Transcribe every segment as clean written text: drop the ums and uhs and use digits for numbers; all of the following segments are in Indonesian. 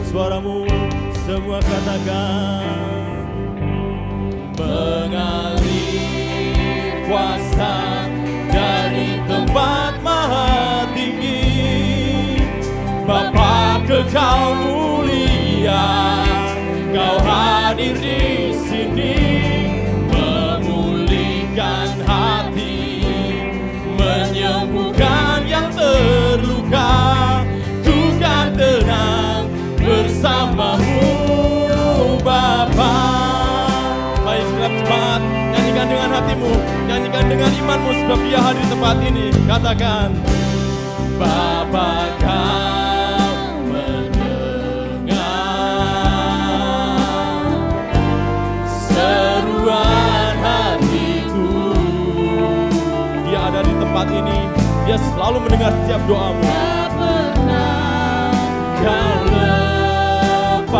Suaramu semua katakan, mengalir kuasa dari tempat maha tinggi. Bapa kekal mulia, Kau hadir di sini, memulihkan hati, menyembuhkan yang terluka. Ku kan tenang bersamamu Bapa. Mari kita cepat nyanyikan dengan hatimu, nyanyikan dengan imanmu, sebab Dia hadir di tempat ini. Katakan, Bapa Kau mendengar seruan hatiku. Dia ada di tempat ini, Dia selalu mendengar setiap doamu. Tak pernah Kau lepaskan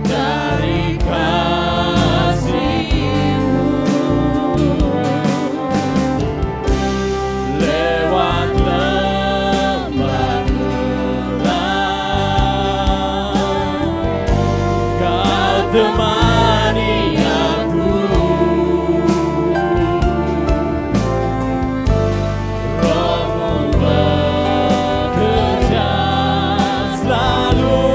dari kasih-Mu. Lewat lembah gelap, Kau temani aku. Roh-Mu bekerja selalu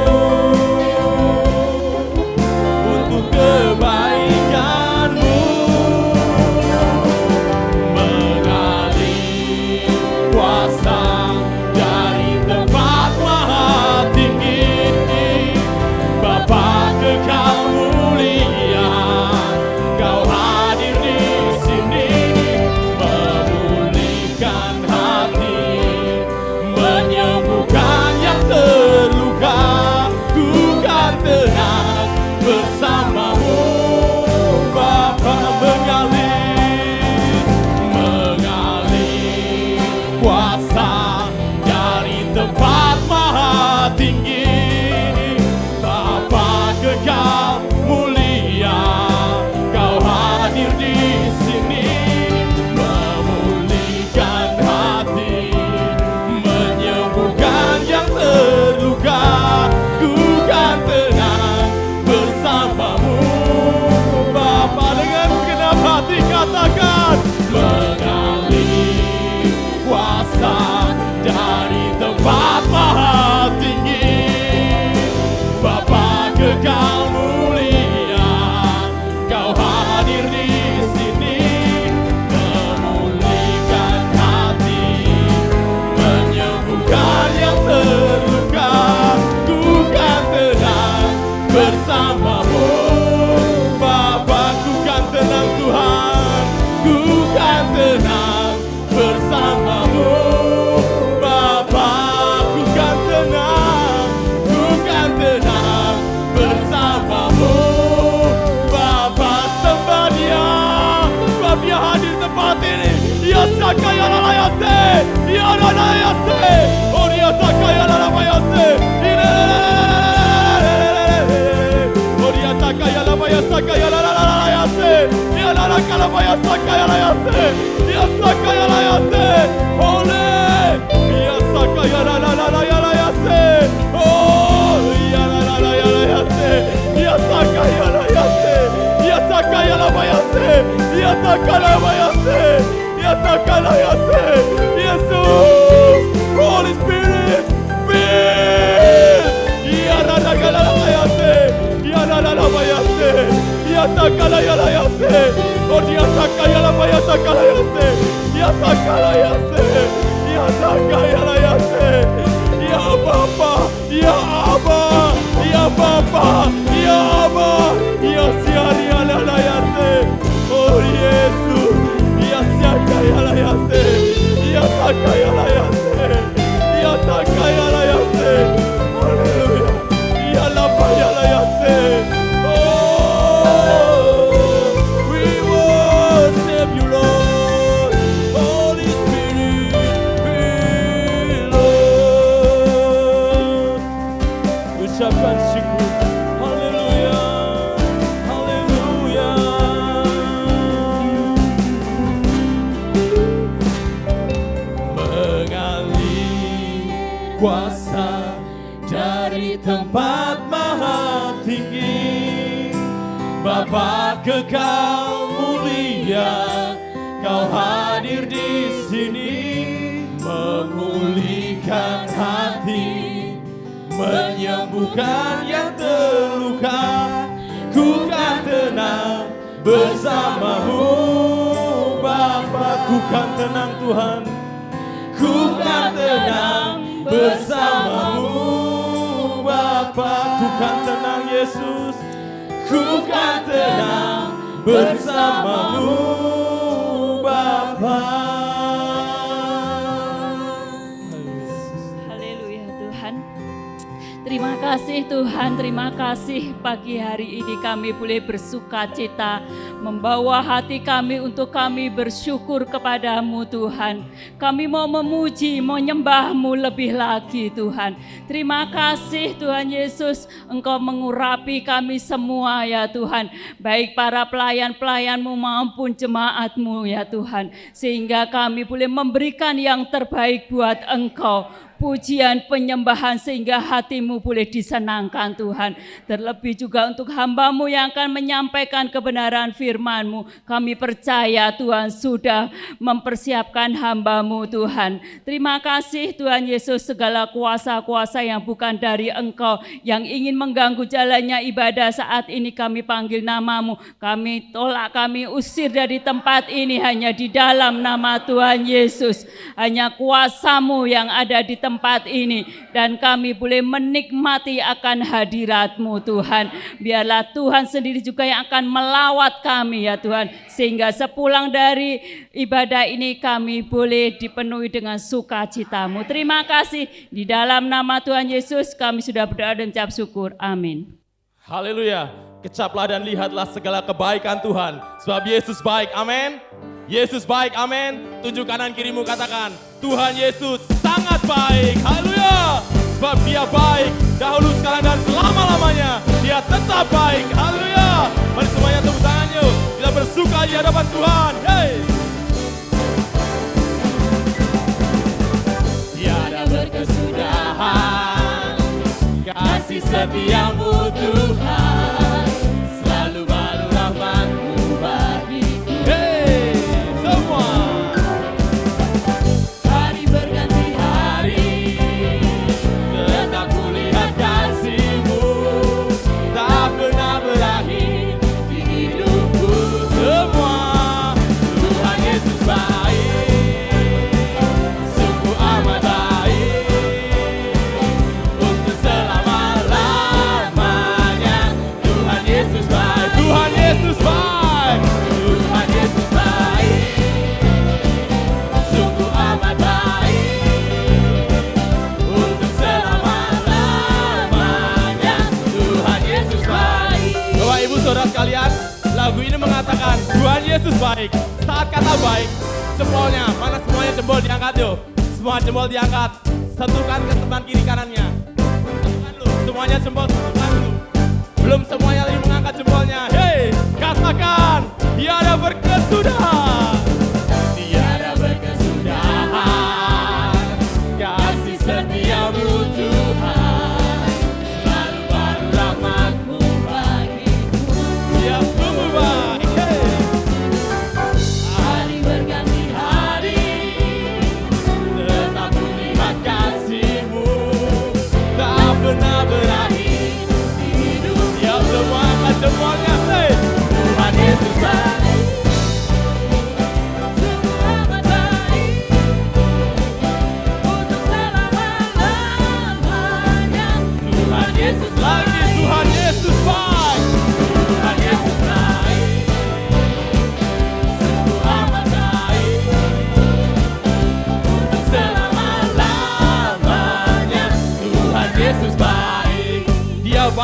untuk kebaikan-Mu. Mengalir kuasa dari tempat maha tinggi. Bapa kekal mulia, Kau hadir di sini, memulihkan hati, menyembuhkan yang terluka. Ku kan tenang bersamamu Bapa. Mengalir kuasa dari tempat maha tinggi. Bapa kekal mulia, Kau hadir di sini, memulihkan hati, menyembuhkan yang terluka. Ku kan tenang bersamamu Bapa. Dengan segenap hati katakan, mengalir kuasa dari tempat maha tinggi. Bapa kekal mulia, Kau hadir di sini, memulihkan hati, menyembuhkan yang terluka. Ku kan tenang bersamamu Bapa. Ku kan tenang Tuhan, ku kan tenang bersamamu Bapa. Ku kan tenang, ku kan tenang yase. Ya sakaya la yase. Holy. Ya sakaya la la la la ya la yase. Oh, ya la la la ya la yase. Ya sakaya la yase. Ya sakaya la bayase. Ya sakala bayase. Ya sakala yase. Yesus. Holy Spirit. Spirit. Ya la la la la bayase. Ya la la la bayase. Ya sakala ya la yase. Oh, ya sakaya la bayase sakala yase. Ya sakala yase. Ya sakaya la yase. Ya Bapa, ya Abba, ya Bapa, ya Abba, ya siari ala la yase. Oh Yesus, ya sakaya la yase. Ya sakaya la yase. Ya sakaya la yase. Haleluya. Ya la ya la yase. We worship you, Lord. Holy Spirit, fill us. Ucapkan syukur. Haleluya. Haleluya. Mengalir kuasa dari tempat maha tinggi, Bapa kekal mulia, Kau hadir di sini, memulihkan hati, menyembuhkan yang terluka. Ku kan tenang bersamamu, Bapa. Ku kan tenang Tuhan, ku kan tenang bersamamu, Bapa. Ku kan tenang Yesus, ku kan tenang bersamamu, Bapa. Haleluya Tuhan. Terima kasih Tuhan, terima kasih pagi hari ini kami boleh bersuka cita, membawa hati kami untuk kami bersyukur kepadamu Tuhan. Kami mau memuji, mau nyembah-Mu lebih lagi Tuhan. Terima kasih Tuhan Yesus, Engkau mengurapi kami semua ya Tuhan. Baik para pelayan-pelayan-Mu maupun jemaat-Mu ya Tuhan. Sehingga kami boleh memberikan yang terbaik buat Engkau. Pujian penyembahan sehingga hatimu boleh disenangkan Tuhan. Terlebih juga untuk hamba-Mu yang akan menyampaikan kebenaran firman-Mu. Kami percaya Tuhan sudah mempersiapkan hamba-Mu Tuhan. Terima kasih Tuhan Yesus, segala kuasa-kuasa yang bukan dari Engkau, yang ingin mengganggu jalannya ibadah saat ini kami panggil nama-Mu. Kami tolak, kami usir dari tempat ini hanya di dalam nama Tuhan Yesus. Hanya kuasa-Mu yang ada di tempat ini, dan kami boleh menikmati akan hadirat-Mu Tuhan. Biarlah Tuhan sendiri juga yang akan melawat kami ya Tuhan, sehingga sepulang dari ibadah ini kami boleh dipenuhi dengan sukacita-Mu. Terima kasih, di dalam nama Tuhan Yesus kami sudah berdoa dan ucap syukur. Amin. Haleluya. Kecaplah dan lihatlah segala kebaikan Tuhan, sebab Yesus baik. Amin. Yesus baik, amin. Tunjuk kanan kirimu, katakan, Tuhan Yesus sangat baik. Haleluya. Sebab Dia baik dahulu, sekarang dan selama-lamanya. Dia tetap baik. Haleluya. Mari semuanya tepuk tangan yuk. Kita bersuka di hadapan Tuhan. Hey. Tiada berkesudahan kasih setiamu Tuhan, selalu baru rahmat-Mu bagiku. Hey, semua. Hari berganti hari, tetap kulihat kasih-Mu, tak pernah berakhir di hidupku. Semua, Tuhan Yesus baik, sungguh amat baik, untuk selama-lamanya. Tuhan Yesus baik, Tuhan Yesus baik, Tuhan Yesus baik, sungguh amat baik, untuk selama-lamanya. Tuhan Yesus baik. Bapak Ibu Saudara sekalian, lagu ini mengatakan Tuhan Yesus baik. Saat kata baik, jempolnya, mana semuanya jempol diangkat yuk. Semua jempol diangkat, sentuhkan ke teman kiri kanannya. Sentuhkan dulu, semuanya jempol sentuhkan dulu. Belum semuanya lagi mengangkat jempolnya. Hei, katakan, Dia ada berkesudahan.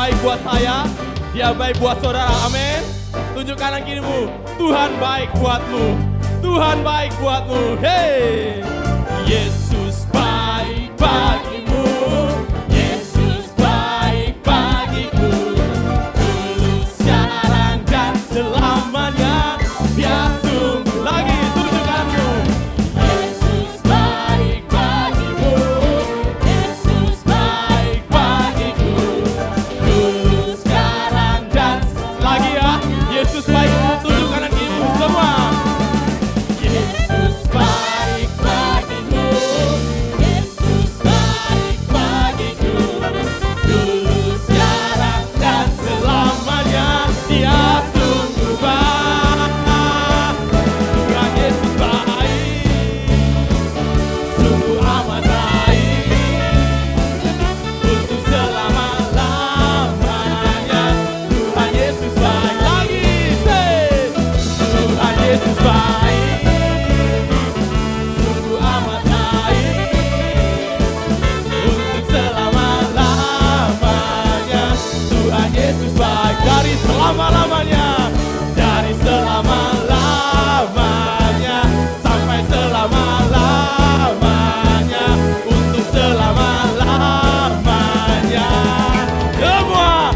baik buat saya, Dia baik buat saudara. Amin. Tunjuk kanan kirimu, Tuhan baik buatmu. Tuhan baik buatmu. Hey, Yesus baik bagimu. Yesus baik bagiku. Dulu, sekarang dan selamanya. Dia sungguh lagi tunjukkanmu. Yesus baik bagimu. Yesus baik bagiku. Dulu, sekarang dan lagi ya. Yesus baik. Tunjuk kanan kirimu semua. Yesus baik bagimu. Yesus baik bagiku. Dulu, sekarang dan selamanya. Dia sungguh baik. Tuhan Yesus baik. Sungguh amat baik. Untuk selama-lamanya. Tuhan Yesus baik. Lagi say. Tuhan Yesus baik. Sungguh amat baik. Untuk selama-lamanya. Tuhan Yesus baik. Dari selama-lamanya. Dari selama-lamanya. Sampai selama-lamanya. Untuk selama-lamanya. Semua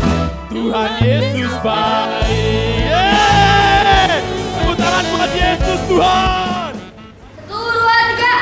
Tuhan Yesus baik. Yeay! Tepuk tangan buat Yesus Tuhan. 1, 2, 3.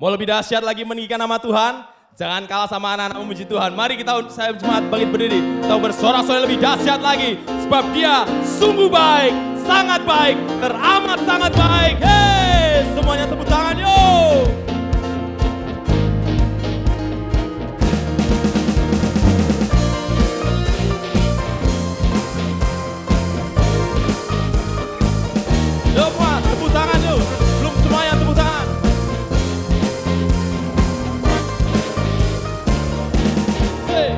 Mau lebih dahsyat lagi meninggikan nama Tuhan? Jangan kalah sama anak-anak memuji Tuhan. Mari kita, saya jemaat bangkit berdiri. Kita bersorak-sorai lebih dahsyat lagi. Sebab dia sungguh baik, sangat baik, teramat sangat baik. Hei, semuanya tepuk tangan yuk. Semua tepuk tangan yuk. Belum semuanya tepuk tangan. Hey.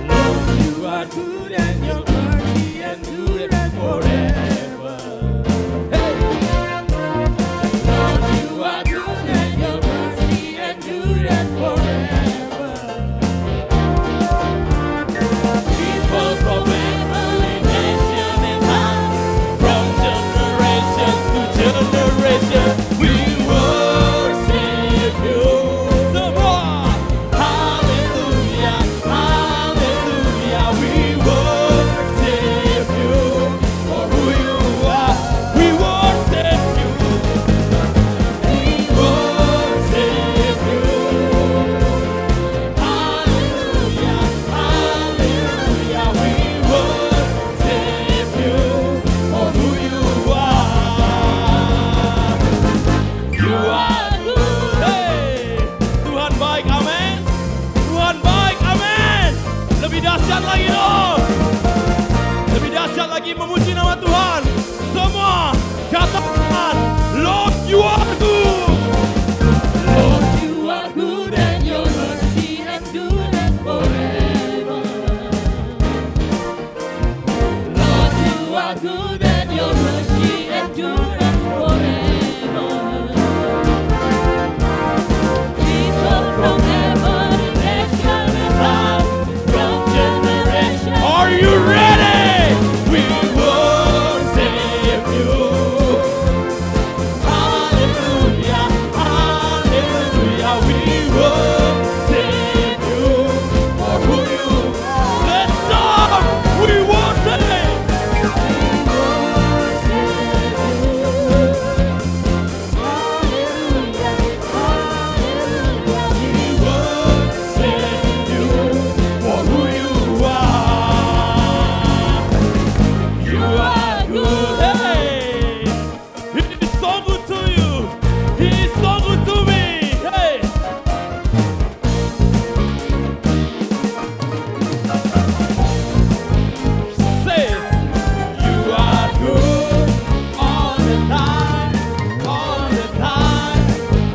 Lord, you are good and your mercy endureth forever. Hey. Lord, you are good and your mercy endureth forever. People from every nation and tongue, from generation to generation, we worship you. Semua, hallelujah, hallelujah, we worship you for who you are. We worship you. We worship you. Hallelujah, hallelujah, we worship you for who you are. You are good. Hey, Tuhan baik, amin. Tuhan baik, amin. Lebih dahsyat lagi dong. Lebih dahsyat lagi memuji nama Tuhan. Semua katakan, Lord, you are good. Lord, you are good and your mercy endureth forever. Lord, you are good and your mercy endureth forever. People from every nation and tongue, from generation. Are you ready? We worship you. Hallelujah, hallelujah, we worship you for who you are. Let's start. We worship. We worship you for who you are. You are good. Hey, He is so good to you. He is so good to me. Hey. Say, you are good all the time, all the time.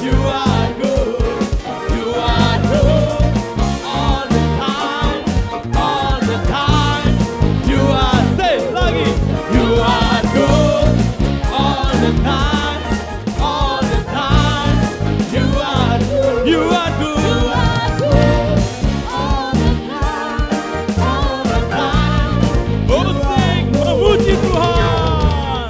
You are good, you are good all the time, all the time. You are, say lagi, you are good all the time, all the time. You are good, you are good. Oh, sing, memuji Tuhan.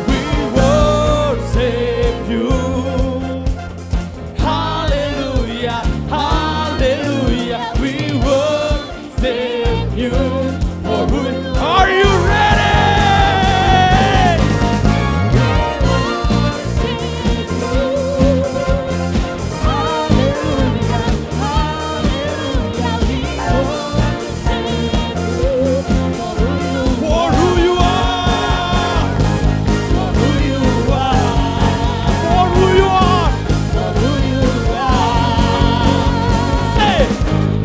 We worship you. Hallelujah, hallelujah. We worship you. For who are you ready? For who you are. For who you are. For who you are. For who you are. Say,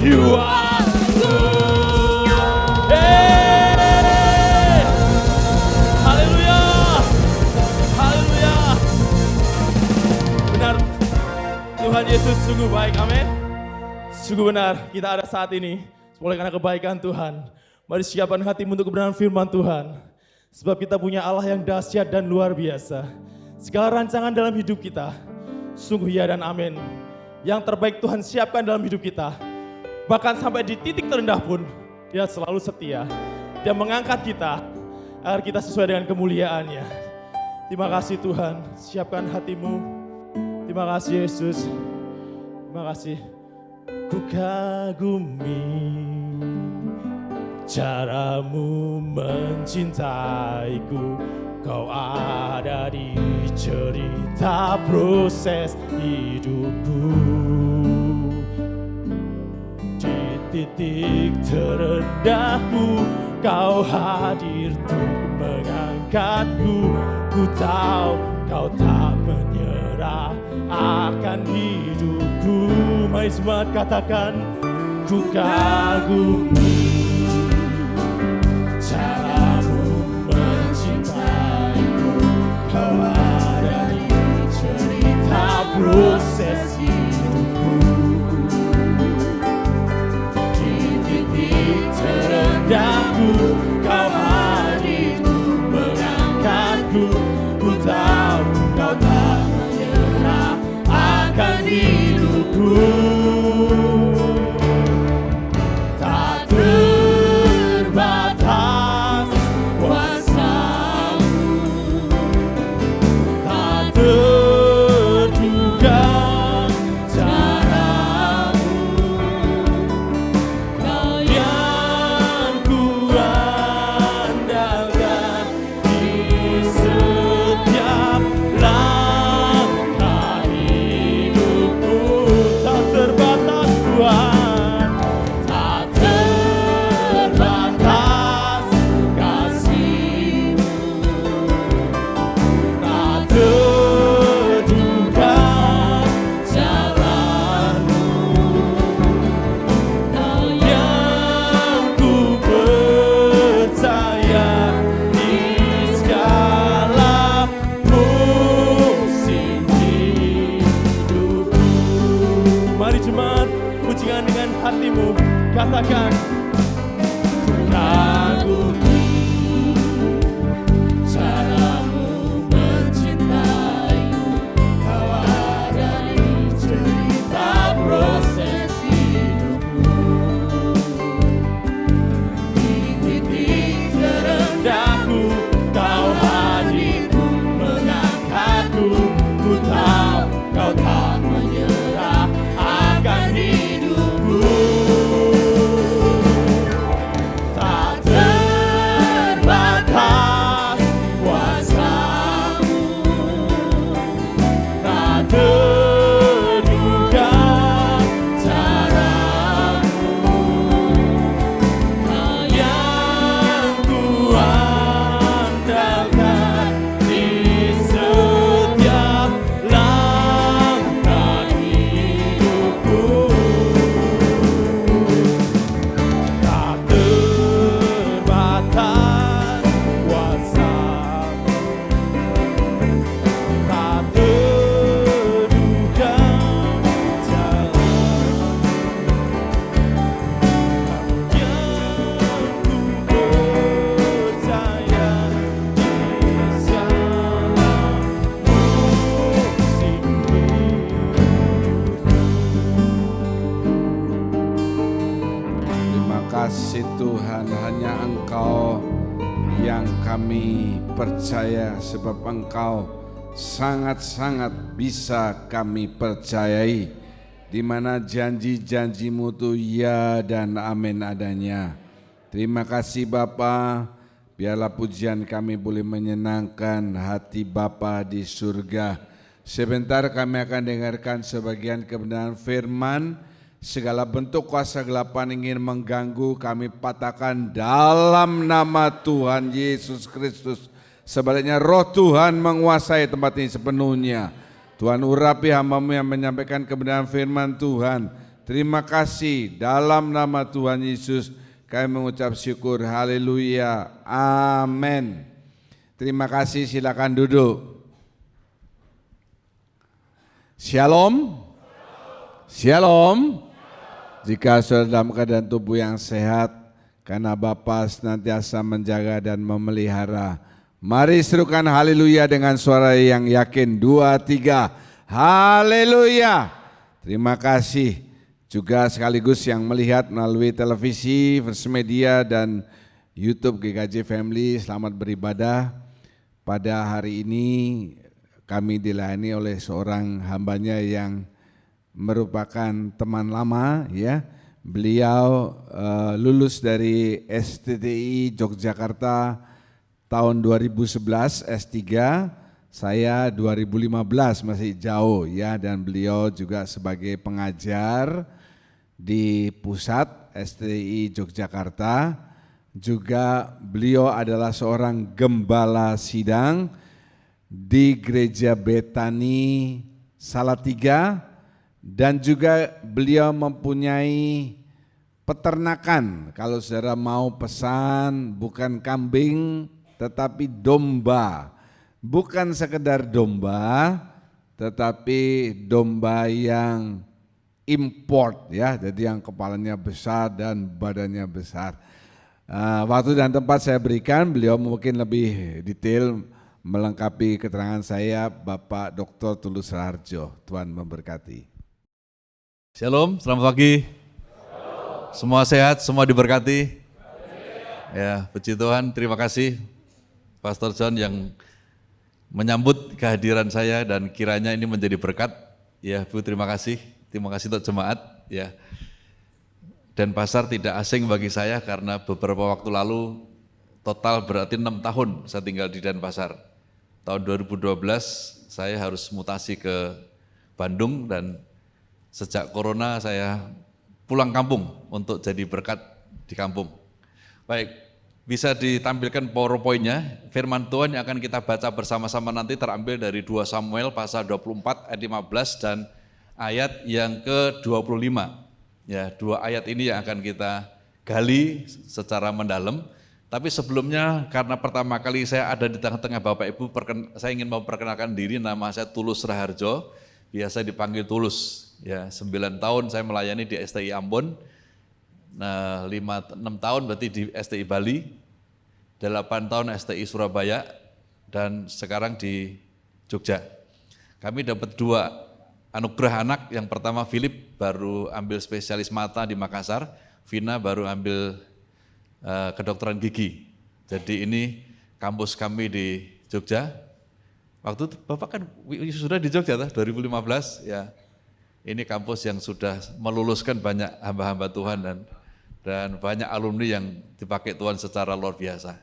you are good. Hey. Haleluya. Haleluya. Benar. Tuhan Yesus sungguh baik. Amin. Sungguh benar kita ada saat ini oleh karena kebaikan Tuhan. Mari siapkan hatimu untuk kebenaran firman Tuhan. Sebab kita punya Allah yang dahsyat dan luar biasa. segala rancangan dalam hidup kita, sungguh ya dan amin. Yang terbaik Tuhan siapkan dalam hidup kita. Bahkan sampai di titik terendah pun, Dia selalu setia. Dia mengangkat kita, agar kita sesuai dengan kemuliaan-Nya. Terima kasih Tuhan, siapkan hatimu. Terima kasih Yesus. Terima kasih. Ku kagumi caramu mencintaiku. Kau ada di cerita proses hidupku. Di titik terendahku, Kau hadir untuk mengangkatku. Ku tahu Kau tak menyerah akan hidupku. Mari semua katakan, ku kagumi caramu mencintaiku. Kau ada di cerita proses hidupku. Di titik terendahku, Kau hadir untuk mengangkatku. Ku tahu Kau tak menyerah akan hidupku. Tak terbatas kuasa-Mu, tak terduga cara-Mu. Kau yang ku andalkan di setiap langkah hidupku. Tak terbatas Tuhan, tak terbatas kasih-Mu, tak terduga jalan-Mu. Kau yang ku percaya di segala musim hidupku. Mari jemaat, pujikan dengan hatimu, katakan, ku kagumi caramu mencintaiku. Kau ada di cerita proses hidupku. Di titik terendahku, Kau hadir untuk mengangkatku. Ku tahu Kau tak menyerah akan hidupku. Tak terbatas kuasa-Mu, tak terduga cara-Mu. Kau yang ku andalkan di setiap langkah hidupku. Tak terbatas kuasa-Mu, tak terduga jalan-Mu. Yang ku percaya di segala musim Terima kasih Tuhan, hanya Engkau yang kami percaya, sebab Engkau sangat-sangat bisa kami percayai, di mana janji-janji-Mu itu ya dan amin adanya. Terima kasih Bapa, biarlah pujian kami boleh menyenangkan hati Bapa di surga. Sebentar kami akan dengarkan sebagian kebenaran firman. Segala bentuk kuasa gelapan ingin mengganggu, kami patahkan dalam nama Tuhan Yesus Kristus. Sebaliknya roh Tuhan menguasai tempat ini sepenuhnya. Tuhan urapi hamba-Mu yang menyampaikan kebenaran firman Tuhan. Terima kasih, dalam nama Tuhan Yesus kami mengucap syukur. Haleluya, amin. Terima kasih, silakan duduk. Shalom. Shalom. Jika saudara dalam keadaan tubuh yang sehat, karena Bapa senantiasa menjaga dan memelihara, Mari serukan haleluya dengan suara yang yakin. 2, 3. Haleluya. Terima kasih juga sekaligus yang melihat melalui televisi, First Media dan YouTube GKJ Family. Selamat beribadah. Pada hari ini kami dilayani oleh seorang hambanya yang merupakan teman lama, ya. Beliau lulus dari STTI Yogyakarta tahun 2011 S3, saya 2015, masih jauh ya, dan beliau juga sebagai pengajar di pusat STI Yogyakarta. Juga beliau adalah seorang gembala sidang di Gereja Betani Salatiga, dan juga beliau mempunyai peternakan. Kalau saudara mau pesan, bukan kambing tetapi domba, bukan sekedar domba, tetapi domba yang import ya, jadi yang kepalanya besar dan badannya besar. Waktu dan tempat saya berikan, beliau mungkin lebih detail melengkapi keterangan saya, Bapak Dr. Tulus Raharjo. Tuhan memberkati. Shalom, selamat pagi. Semua sehat, semua diberkati. Ya, puji Tuhan, terima kasih Pastor John yang menyambut kehadiran saya dan kiranya ini menjadi berkat. Ya, Bu, terima kasih untuk jemaat. Ya, Denpasar tidak asing bagi saya karena beberapa waktu lalu total berarti 6 tahun saya tinggal di Denpasar. Tahun 2012 saya harus mutasi ke Bandung dan sejak corona saya pulang kampung untuk jadi berkat di kampung. Baik. Bisa ditampilkan PowerPoint-nya, firman Tuhan yang akan kita baca bersama-sama nanti terambil dari 2 Samuel pasal 24 ayat 15 dan ayat yang ke-25. Ya, 2 ayat ini yang akan kita gali secara mendalam. Tapi sebelumnya karena pertama kali saya ada di tengah-tengah Bapak Ibu, saya ingin memperkenalkan diri, nama saya Tulus Raharjo, biasa dipanggil Tulus. Ya, 9 tahun saya melayani di STI Ambon. Nah, 6 tahun berarti di STI Bali, 8 tahun STI Surabaya, dan sekarang di Jogja. Kami dapat 2 anugerah anak, yang pertama Philip baru ambil spesialis mata di Makassar, Vina baru ambil kedokteran gigi. Jadi ini kampus kami di Jogja. Waktu itu Bapak kan sudah di Jogja 2015 ya. Ini kampus yang sudah meluluskan banyak hamba-hamba Tuhan dan banyak alumni yang dipakai Tuhan secara luar biasa.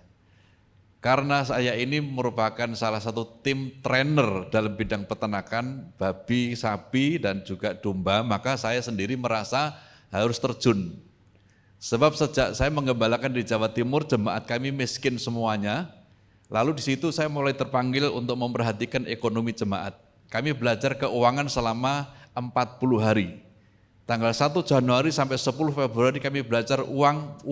Karena saya ini merupakan salah satu tim trainer dalam bidang peternakan babi, sapi, dan juga domba, maka saya sendiri merasa harus terjun. Sebab sejak saya menggembalakan di Jawa Timur, jemaat kami miskin semuanya, lalu di situ saya mulai terpanggil untuk memperhatikan ekonomi jemaat. Kami belajar keuangan selama 40 hari. Tanggal 1 Januari sampai 10 Februari kami belajar uang.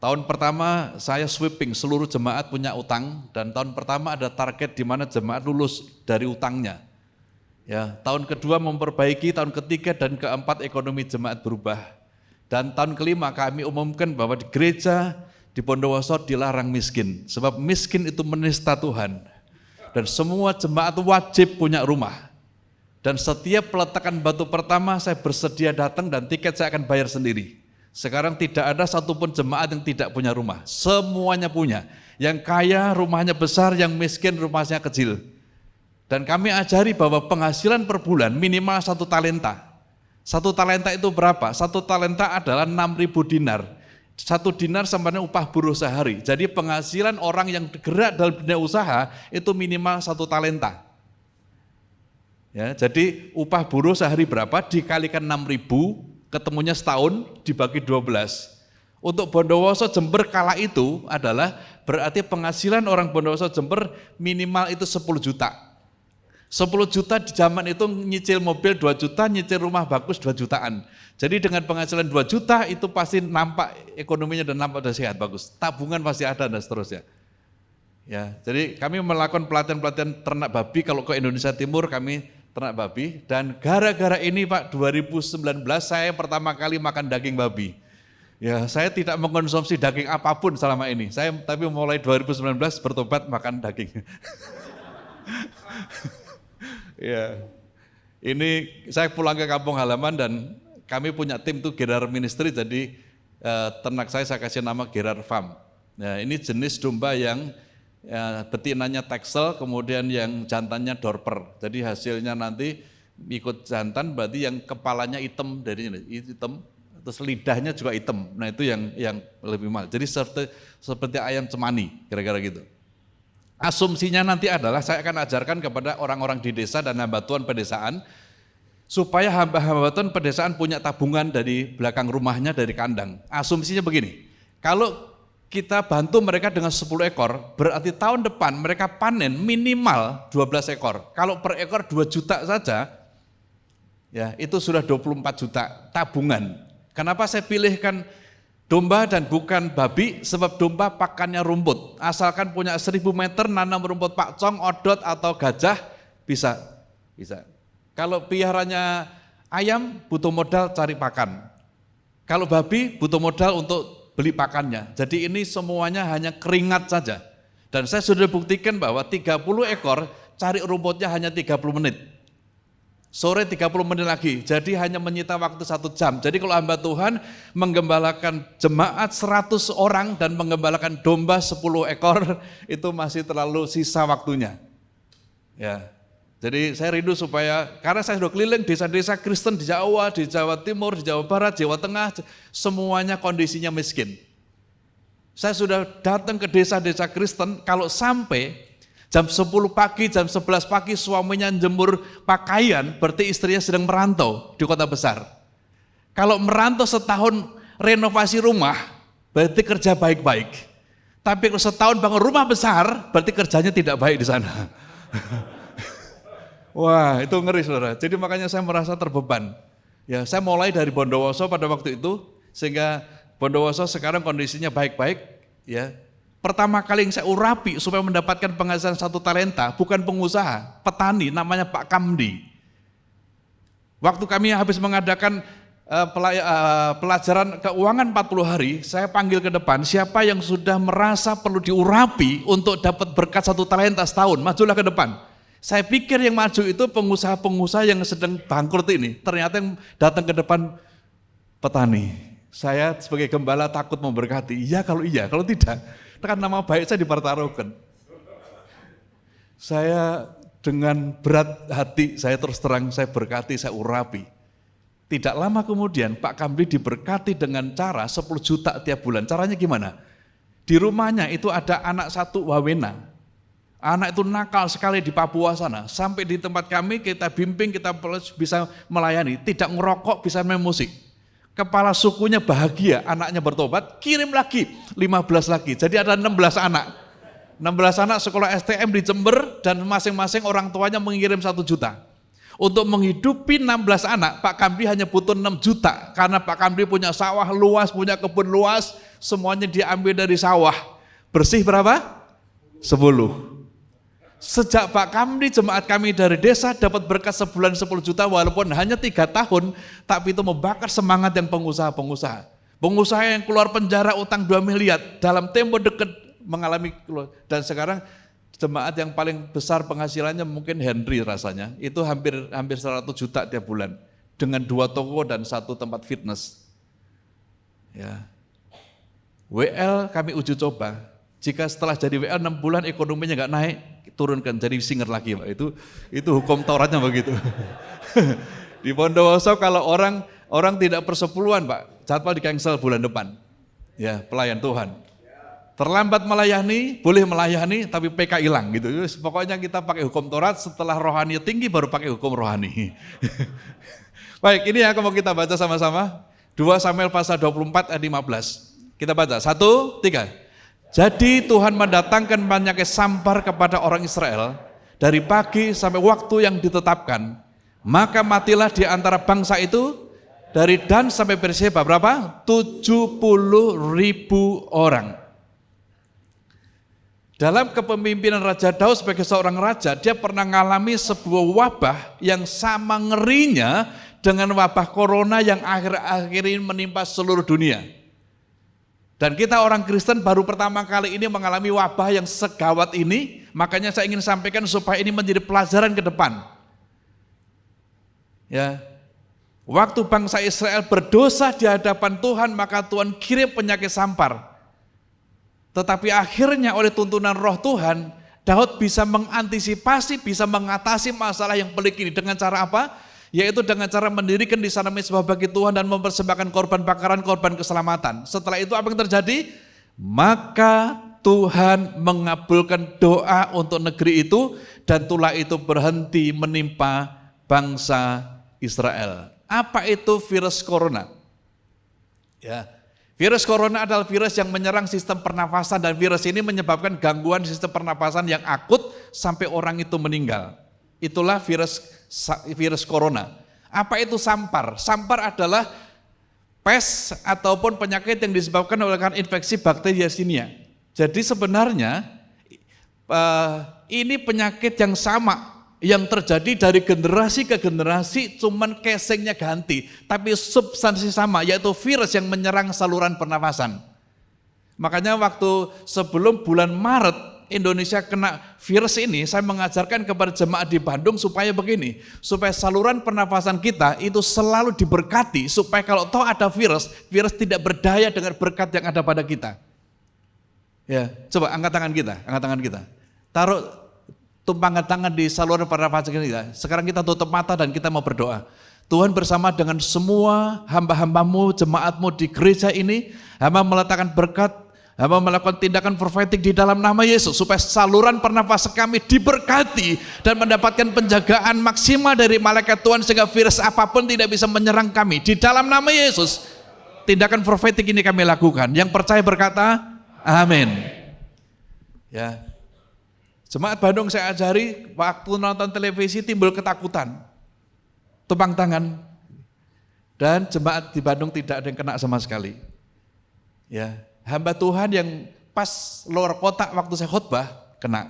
Tahun pertama saya sweeping, seluruh jemaat punya utang, dan tahun pertama ada target di mana jemaat lulus dari utangnya. Ya, tahun kedua memperbaiki, tahun ketiga dan keempat ekonomi jemaat berubah. Dan tahun kelima kami umumkan bahwa di gereja di Bondowoso dilarang miskin, sebab miskin itu menista Tuhan. Dan semua jemaat wajib punya rumah. Dan setiap peletakan batu pertama saya bersedia datang dan tiket saya akan bayar sendiri. Sekarang tidak ada satupun jemaat yang tidak punya rumah, semuanya punya. Yang kaya rumahnya besar, yang miskin rumahnya kecil. Dan kami ajari bahwa penghasilan per bulan minimal 1 talenta. 1 talenta itu berapa? 1 talenta adalah 6.000 dinar. 1 dinar sama dengan upah buruh sehari. Jadi penghasilan orang yang gerak dalam dunia usaha itu minimal 1 talenta. Ya, jadi upah buruh sehari berapa? Dikalikan 6.000, ketemunya setahun dibagi 12. Untuk Bondowoso Jember kala itu adalah berarti penghasilan orang Bondowoso Jember minimal itu 10 juta. 10 juta di zaman itu nyicil mobil 2 juta, nyicil rumah bagus 2 jutaan. Jadi dengan penghasilan 2 juta itu pasti nampak ekonominya dan nampak udah sehat, bagus. Tabungan pasti ada dan seterusnya. Ya, jadi kami melakukan pelatihan-pelatihan ternak babi, kalau ke Indonesia Timur kami ternak babi, dan gara-gara ini Pak 2019 saya pertama kali makan daging babi. Ya, saya tidak mengkonsumsi daging apapun selama ini. Saya tapi mulai 2019 bertobat makan daging. Ya. Ini saya pulang ke kampung halaman dan kami punya tim tuh Gerar Ministry, jadi ternak saya kasih nama Gerar Farm. Nah, ini jenis domba yang betinanya Texel, kemudian yang jantannya Dorper. Jadi hasilnya nanti ikut jantan, berarti yang kepalanya hitam dari ini, hitam, terus lidahnya juga hitam. Nah itu yang lebih mahal. Jadi seperti ayam cemani, kira-kira gitu. Asumsinya nanti adalah saya akan ajarkan kepada orang-orang di desa dan hamba Tuhan pedesaan, supaya hamba-hamba Tuhan pedesaan punya tabungan dari belakang rumahnya, dari kandang. Asumsinya begini, kalau kita bantu mereka dengan 10 ekor, berarti tahun depan mereka panen minimal 12 ekor. Kalau per ekor 2 juta saja, ya itu sudah 24 juta tabungan. Kenapa saya pilihkan domba dan bukan babi? Sebab domba pakannya rumput. Asalkan punya 1000 meter nanam rumput pakcong, odot atau gajah, bisa. Kalau piaranya ayam butuh modal cari pakan. Kalau babi butuh modal untuk beli pakannya. Jadi ini semuanya hanya keringat saja. Dan saya sudah buktikan bahwa 30 ekor cari rumputnya hanya 30 menit. Sore 30 menit lagi. Jadi hanya menyita waktu 1 jam. Jadi kalau hamba Tuhan menggembalakan jemaat 100 orang dan menggembalakan domba 10 ekor, itu masih terlalu sisa waktunya. Ya. Jadi saya rindu supaya, karena saya sudah keliling desa-desa Kristen di Jawa Timur, di Jawa Barat, Jawa Tengah, semuanya kondisinya miskin. Saya sudah datang ke desa-desa Kristen, kalau sampai jam 10 pagi, jam 11 pagi suaminya jemur pakaian, berarti istrinya sedang merantau di kota besar. Kalau merantau setahun renovasi rumah, berarti kerja baik-baik. Tapi kalau setahun bangun rumah besar, berarti kerjanya tidak baik di sana. Wah, itu ngeri saudara. Jadi makanya saya merasa terbeban. Ya, saya mulai dari Bondowoso pada waktu itu, sehingga Bondowoso sekarang kondisinya baik-baik. Ya, pertama kali yang saya urapi supaya mendapatkan penghasilan 1 talenta, bukan pengusaha, petani, namanya Pak Kamdi. Waktu kami habis mengadakan pelajaran keuangan 40 hari, saya panggil ke depan, siapa yang sudah merasa perlu diurapi untuk dapat berkat 1 talenta setahun, majulah ke depan. Saya pikir yang maju itu pengusaha-pengusaha yang sedang bangkrut ini. Ternyata yang datang ke depan petani. Saya sebagai gembala takut memberkati. Iya, kalau tidak, kan nama baik saya dipertaruhkan. Saya dengan berat hati, saya terus terang, saya berkati, saya urapi. Tidak lama kemudian Pak Kambi diberkati dengan cara 10 juta tiap bulan. Caranya gimana? Di rumahnya itu ada anak 1 wawena. Anak itu nakal sekali di Papua sana, sampai di tempat kami kita bimbing, kita bisa melayani, tidak ngerokok, bisa main musik. Kepala sukunya bahagia, anaknya bertobat, kirim lagi, 15 lagi, jadi ada 16 anak. 16 anak sekolah STM di Jember dan masing-masing orang tuanya mengirim 1 juta. Untuk menghidupi 16 anak, Pak Kamdi hanya butuh 6 juta, karena Pak Kamdi punya sawah luas, punya kebun luas, semuanya diambil dari sawah. Bersih berapa? 10. Sejak Pak Kamdi, jemaat kami dari desa dapat berkat sebulan 10 juta walaupun hanya 3 tahun, tapi itu membakar semangat yang pengusaha-pengusaha. Pengusaha yang keluar penjara utang 2 miliar dalam tempo dekat mengalami keluar. Dan sekarang jemaat yang paling besar penghasilannya mungkin Henry rasanya, itu hampir 100 juta tiap bulan dengan 2 toko dan 1 tempat fitness. Ya. WL kami uji coba. Jika setelah jadi WL 6 bulan ekonominya nggak naik, turunkan jadi singer lagi, Pak. Itu hukum Tauratnya begitu. Di Bondowoso kalau orang tidak persepuluhan, Pak, jadwal di cancel bulan depan. Ya, pelayan Tuhan. Terlambat melayani, boleh melayani tapi PK hilang gitu. Pokoknya kita pakai hukum Taurat, setelah rohani tinggi baru pakai hukum rohani. Baik, ini yang mau kita baca sama-sama. 2 Samuel pasal 24 ayat 15. Kita baca, 1, 3. Jadi Tuhan mendatangkan penyakit sampar kepada orang Israel dari pagi sampai waktu yang ditetapkan. Maka matilah di antara bangsa itu dari Dan sampai Beersheba berapa? 70.000 orang. Dalam kepemimpinan Raja Daud sebagai seorang raja, dia pernah mengalami sebuah wabah yang sama ngerinya dengan wabah corona yang akhir-akhir ini menimpa seluruh dunia. Dan kita orang Kristen baru pertama kali ini mengalami wabah yang segawat ini, makanya saya ingin sampaikan supaya ini menjadi pelajaran ke depan. Ya, waktu bangsa Israel berdosa di hadapan Tuhan, maka Tuhan kirim penyakit sampar. Tetapi akhirnya oleh tuntunan Roh Tuhan, Daud bisa mengantisipasi, bisa mengatasi masalah yang pelik ini dengan cara apa? Yaitu dengan cara mendirikan di sana mezbah bagi Tuhan dan mempersembahkan korban bakaran, korban keselamatan. Setelah itu apa yang terjadi? Maka Tuhan mengabulkan doa untuk negeri itu dan tulah itu berhenti menimpa bangsa Israel. Apa itu virus corona? Ya, virus corona adalah virus yang menyerang sistem pernafasan dan virus ini menyebabkan gangguan sistem pernafasan yang akut sampai orang itu meninggal. Itulah virus corona. Apa itu sampar? Sampar adalah pes ataupun penyakit yang disebabkan oleh infeksi bakteri Yersinia. Jadi sebenarnya ini penyakit yang sama yang terjadi dari generasi ke generasi, cuman casingnya ganti, tapi substansi sama, yaitu virus yang menyerang saluran pernafasan. Makanya waktu sebelum bulan Maret Indonesia kena virus ini, saya mengajarkan kepada jemaat di Bandung supaya begini, supaya saluran pernafasan kita itu selalu diberkati, supaya kalau toh ada virus tidak berdaya dengan berkat yang ada pada kita. Ya, coba angkat tangan kita, taruh tumpangan tangan di saluran pernafasan kita. Sekarang kita tutup mata dan kita mau berdoa. Tuhan bersama dengan semua hamba-hambamu, jemaatmu di gereja ini, hamba meletakkan berkat, hamba melakukan tindakan profetik di dalam nama Yesus supaya saluran pernafasan kami diberkati dan mendapatkan penjagaan maksimal dari malaikat Tuhan sehingga virus apapun tidak bisa menyerang kami. Di dalam nama Yesus, tindakan profetik ini kami lakukan. Yang percaya berkata, amin. Ya, jemaat Bandung saya ajari waktu nonton televisi timbul ketakutan, tumpang tangan, dan jemaat di Bandung tidak ada yang kena sama sekali. Ya. Hamba Tuhan yang pas luar kota waktu saya khotbah kena,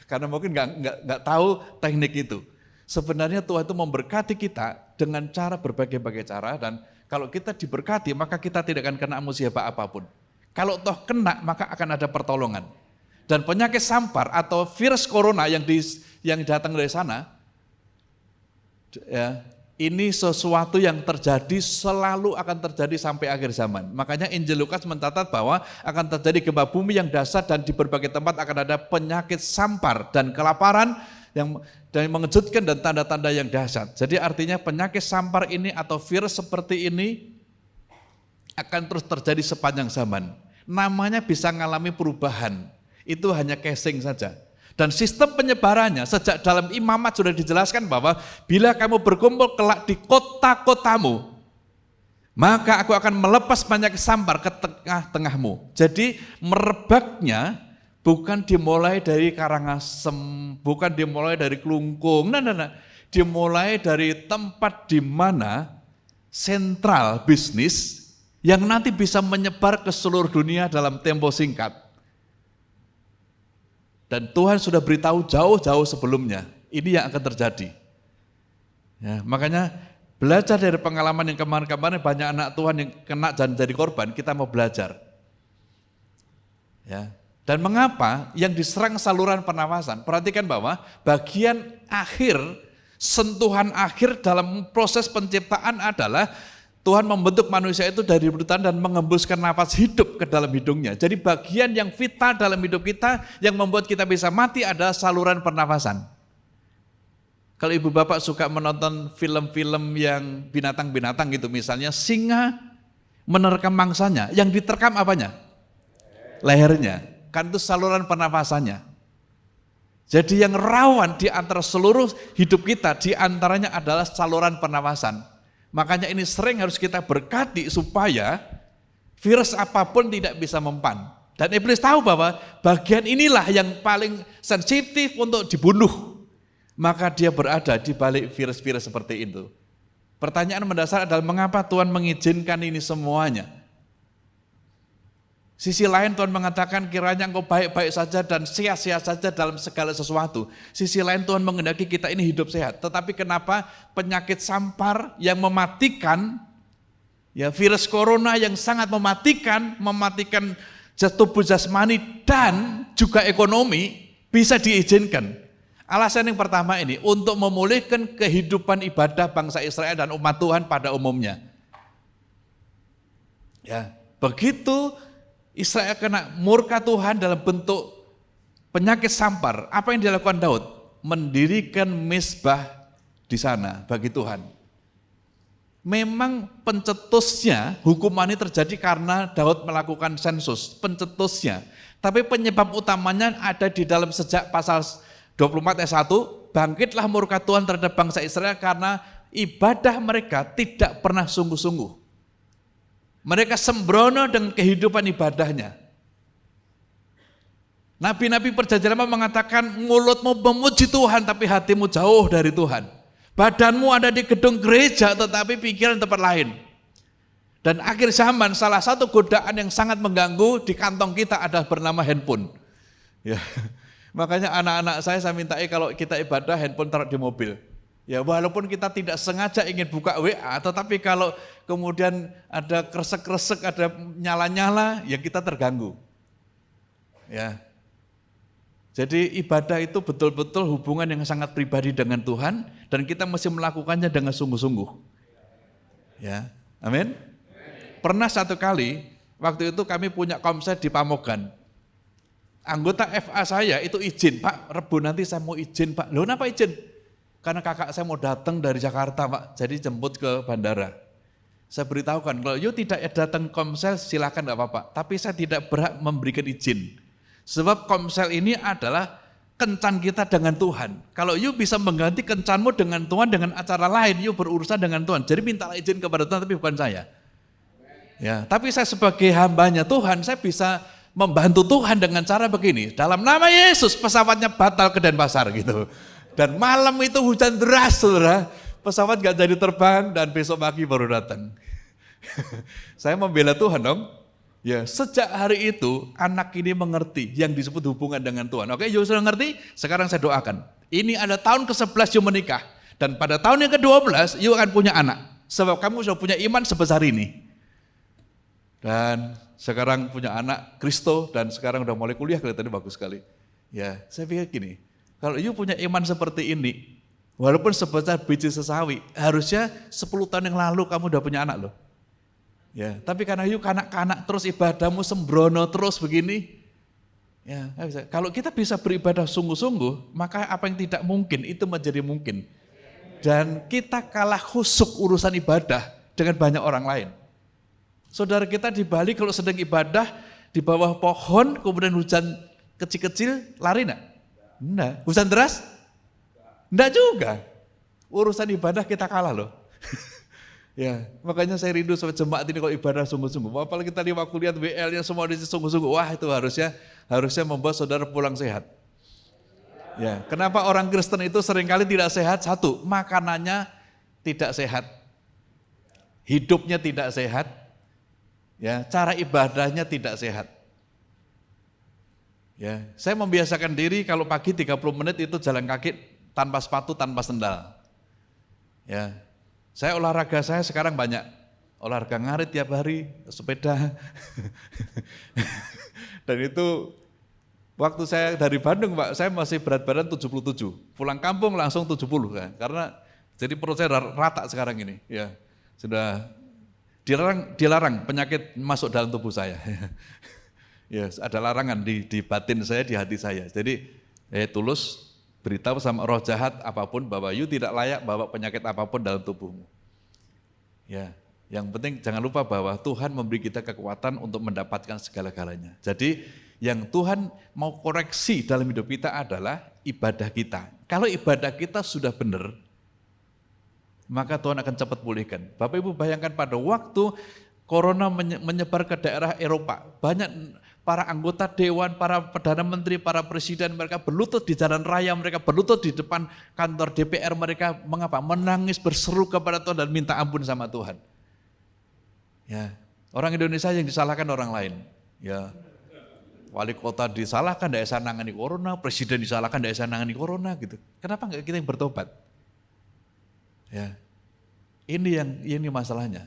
karena mungkin nggak tahu teknik itu. Sebenarnya Tuhan itu memberkati kita dengan cara berbagai-bagai cara, dan kalau kita diberkati maka kita tidak akan kena musibah apapun. Kalau toh kena maka akan ada pertolongan. Dan penyakit sampar atau virus corona yang datang dari sana, ya, ini sesuatu yang terjadi, selalu akan terjadi sampai akhir zaman. Makanya Injil Lukas mencatat bahwa akan terjadi gempa bumi yang dahsyat dan di berbagai tempat akan ada penyakit sampar dan kelaparan yang mengejutkan dan tanda-tanda yang dahsyat. Jadi artinya penyakit sampar ini atau virus seperti ini akan terus terjadi sepanjang zaman. Namanya bisa mengalami perubahan, itu hanya casing saja. Dan sistem penyebarannya sejak dalam imamat sudah dijelaskan bahwa bila kamu berkumpul kelak di kota-kotamu, maka aku akan melepas penyakit sampar ke tengah-tengahmu. Jadi merebaknya bukan dimulai dari Karangasem, bukan dimulai dari Klungkung, dimulai dari tempat di mana sentral bisnis yang nanti bisa menyebar ke seluruh dunia dalam tempo singkat. Dan Tuhan sudah beritahu jauh-jauh sebelumnya, ini yang akan terjadi. Ya, makanya belajar dari pengalaman yang kemarin-kemarin banyak anak Tuhan yang kena dan jadi korban, kita mau belajar. Ya. Dan mengapa yang diserang saluran pernafasan? Perhatikan bahwa bagian akhir, sentuhan akhir dalam proses penciptaan adalah Tuhan membentuk manusia itu dari hutan dan mengembuskan nafas hidup ke dalam hidungnya. Jadi bagian yang vital dalam hidup kita yang membuat kita bisa mati adalah saluran pernafasan. Kalau ibu bapak suka menonton film-film yang binatang-binatang gitu, misalnya singa menerkam mangsanya, yang diterkam apanya? Lehernya, kan itu saluran pernafasannya. Jadi yang rawan di antara seluruh hidup kita, di antaranya adalah saluran pernafasan. Makanya ini sering harus kita berkati supaya virus apapun tidak bisa mempan. Dan iblis tahu bahwa bagian inilah yang paling sensitif untuk dibunuh. Maka dia berada di balik virus-virus seperti itu. Pertanyaan mendasar adalah mengapa Tuhan mengizinkan ini semuanya? Sisi lain Tuhan mengatakan kiranya engkau baik-baik saja dan sia-sia saja dalam segala sesuatu. Sisi lain Tuhan menghendaki kita ini hidup sehat. Tetapi kenapa penyakit sampar yang mematikan Ya, virus corona yang sangat mematikan tubuh jasmani dan juga ekonomi bisa diizinkan. Alasan yang pertama ini untuk memulihkan kehidupan ibadah bangsa Israel dan umat Tuhan pada umumnya. Ya, begitu Israel kena murka Tuhan dalam bentuk penyakit sampar, apa yang dilakukan Daud? Mendirikan mezbah di sana bagi Tuhan. Memang pencetusnya, hukuman ini terjadi karena Daud melakukan sensus, pencetusnya. Tapi penyebab utamanya ada di dalam sejak pasal 24 ayat 1, bangkitlah murka Tuhan terhadap bangsa Israel karena ibadah mereka tidak pernah sungguh-sungguh. Mereka sembrono dengan kehidupan ibadahnya. Nabi-nabi perjanjian lama mengatakan mulutmu memuji Tuhan tapi hatimu jauh dari Tuhan. Badanmu ada di gedung gereja tetapi pikiran tempat lain. Dan akhir zaman salah satu godaan yang sangat mengganggu di kantong kita adalah bernama handphone. Ya. Makanya anak-anak saya mintai kalau kita ibadah handphone taruh di mobil. Ya, walaupun kita tidak sengaja ingin buka WA, tetapi kalau kemudian ada kresek-kresek, ada nyala-nyala, ya kita terganggu. Ya. Jadi ibadah itu betul-betul hubungan yang sangat pribadi dengan Tuhan dan kita mesti melakukannya dengan sungguh-sungguh. Ya, amin. Pernah satu kali waktu itu kami punya komsel di Pamogan. Anggota FA saya itu izin, Pak, Rebu nanti saya mau izin, Pak. Loh, kenapa izin? Karena kakak saya mau datang dari Jakarta, Pak. Jadi jemput ke bandara. Saya beritahukan kalau you tidak datang komsel silakan enggak apa-apa, tapi saya tidak berhak memberikan izin. Sebab komsel ini adalah kencan kita dengan Tuhan. Kalau you bisa mengganti kencanmu dengan Tuhan dengan acara lain, you berurusan dengan Tuhan. Jadi mintalah izin kepada Tuhan, tapi bukan saya. Ya, tapi saya sebagai hambanya Tuhan, saya bisa membantu Tuhan dengan cara begini. Dalam nama Yesus pesawatnya batal ke Denpasar gitu. Dan malam itu hujan deras, saudara. Pesawat gak jadi terbang dan besok pagi baru datang. Saya membela Tuhan dong. Ya, sejak hari itu anak ini mengerti yang disebut hubungan dengan Tuhan. Oke, you sudah ngerti? Sekarang saya doakan. Ini ada tahun ke-11 you menikah. Dan pada tahun yang ke-12 you akan punya anak. Sebab kamu sudah punya iman sebesar ini. Dan sekarang punya anak Kristo dan sekarang udah mulai kuliah, kelihatannya bagus sekali. Ya, saya pikir gini, kalau you punya iman seperti ini, walaupun sebesar biji sesawi, harusnya 10 tahun yang lalu kamu udah punya anak loh. Ya, tapi karena you kanak-kanak terus ibadahmu sembrono terus begini, ya, kalau kita bisa beribadah sungguh-sungguh, maka apa yang tidak mungkin itu menjadi mungkin. Dan kita kalah khusyuk urusan ibadah dengan banyak orang lain. Saudara kita di Bali kalau sedang ibadah di bawah pohon, kemudian hujan kecil-kecil, lari enggak? Enggak. Hujan deras? Enggak juga. Urusan ibadah kita kalah loh. Ya, makanya saya rindu sama jemaat ini kalau ibadah sungguh-sungguh. Apalagi tadi waktu lihat WL-nya semua di sungguh-sungguh. Wah, itu harusnya membuat saudara pulang sehat. Ya, kenapa orang Kristen itu seringkali tidak sehat? Satu, makanannya tidak sehat. Hidupnya tidak sehat. Ya, cara ibadahnya tidak sehat. Ya, saya membiasakan diri kalau pagi 30 menit itu jalan kaki tanpa sepatu, tanpa sendal. Ya. Saya olahraga saya sekarang banyak, olahraga ngarit tiap hari, sepeda. Dan itu waktu saya dari Bandung Pak, saya masih berat badan 77, pulang kampung langsung 70 kan, karena jadi perut saya rata sekarang ini. Ya, sudah dilarang penyakit masuk dalam tubuh saya. Ya, ada larangan di batin saya, di hati saya. Jadi tulus beritahu sama roh jahat apapun bahwa you tidak layak bawa penyakit apapun dalam tubuhmu. Ya, yang penting jangan lupa bahwa Tuhan memberi kita kekuatan untuk mendapatkan segala-galanya. Jadi yang Tuhan mau koreksi dalam hidup kita adalah ibadah kita. Kalau ibadah kita sudah benar, maka Tuhan akan cepat pulihkan. Bapak Ibu bayangkan pada waktu corona menyebar ke daerah Eropa, banyak para anggota dewan, para perdana menteri, para presiden, mereka berlutut di jalan raya, mereka berlutut di depan kantor DPR, mereka mengapa? Menangis, berseru kepada Tuhan dan minta ampun sama Tuhan. Ya, orang Indonesia yang disalahkan orang lain. Ya, wali kota disalahkan, tidak bisa nangani corona, presiden disalahkan, tidak bisa nangani corona, gitu. Kenapa enggak kita yang bertobat? Ya, ini masalahnya.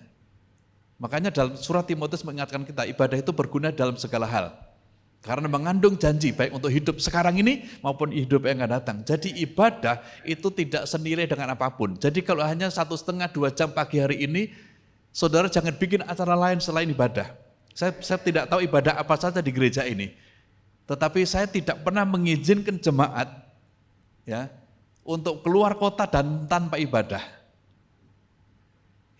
Makanya dalam surat Timotius mengingatkan kita, ibadah itu berguna dalam segala hal. Karena mengandung janji baik untuk hidup sekarang ini maupun hidup yang akan datang. Jadi ibadah itu tidak senilai dengan apapun. Jadi kalau hanya 1,5-2 jam pagi hari ini, saudara jangan bikin acara lain selain ibadah. Saya tidak tahu ibadah apa saja di gereja ini. Tetapi saya tidak pernah mengizinkan jemaat ya untuk keluar kota dan tanpa ibadah.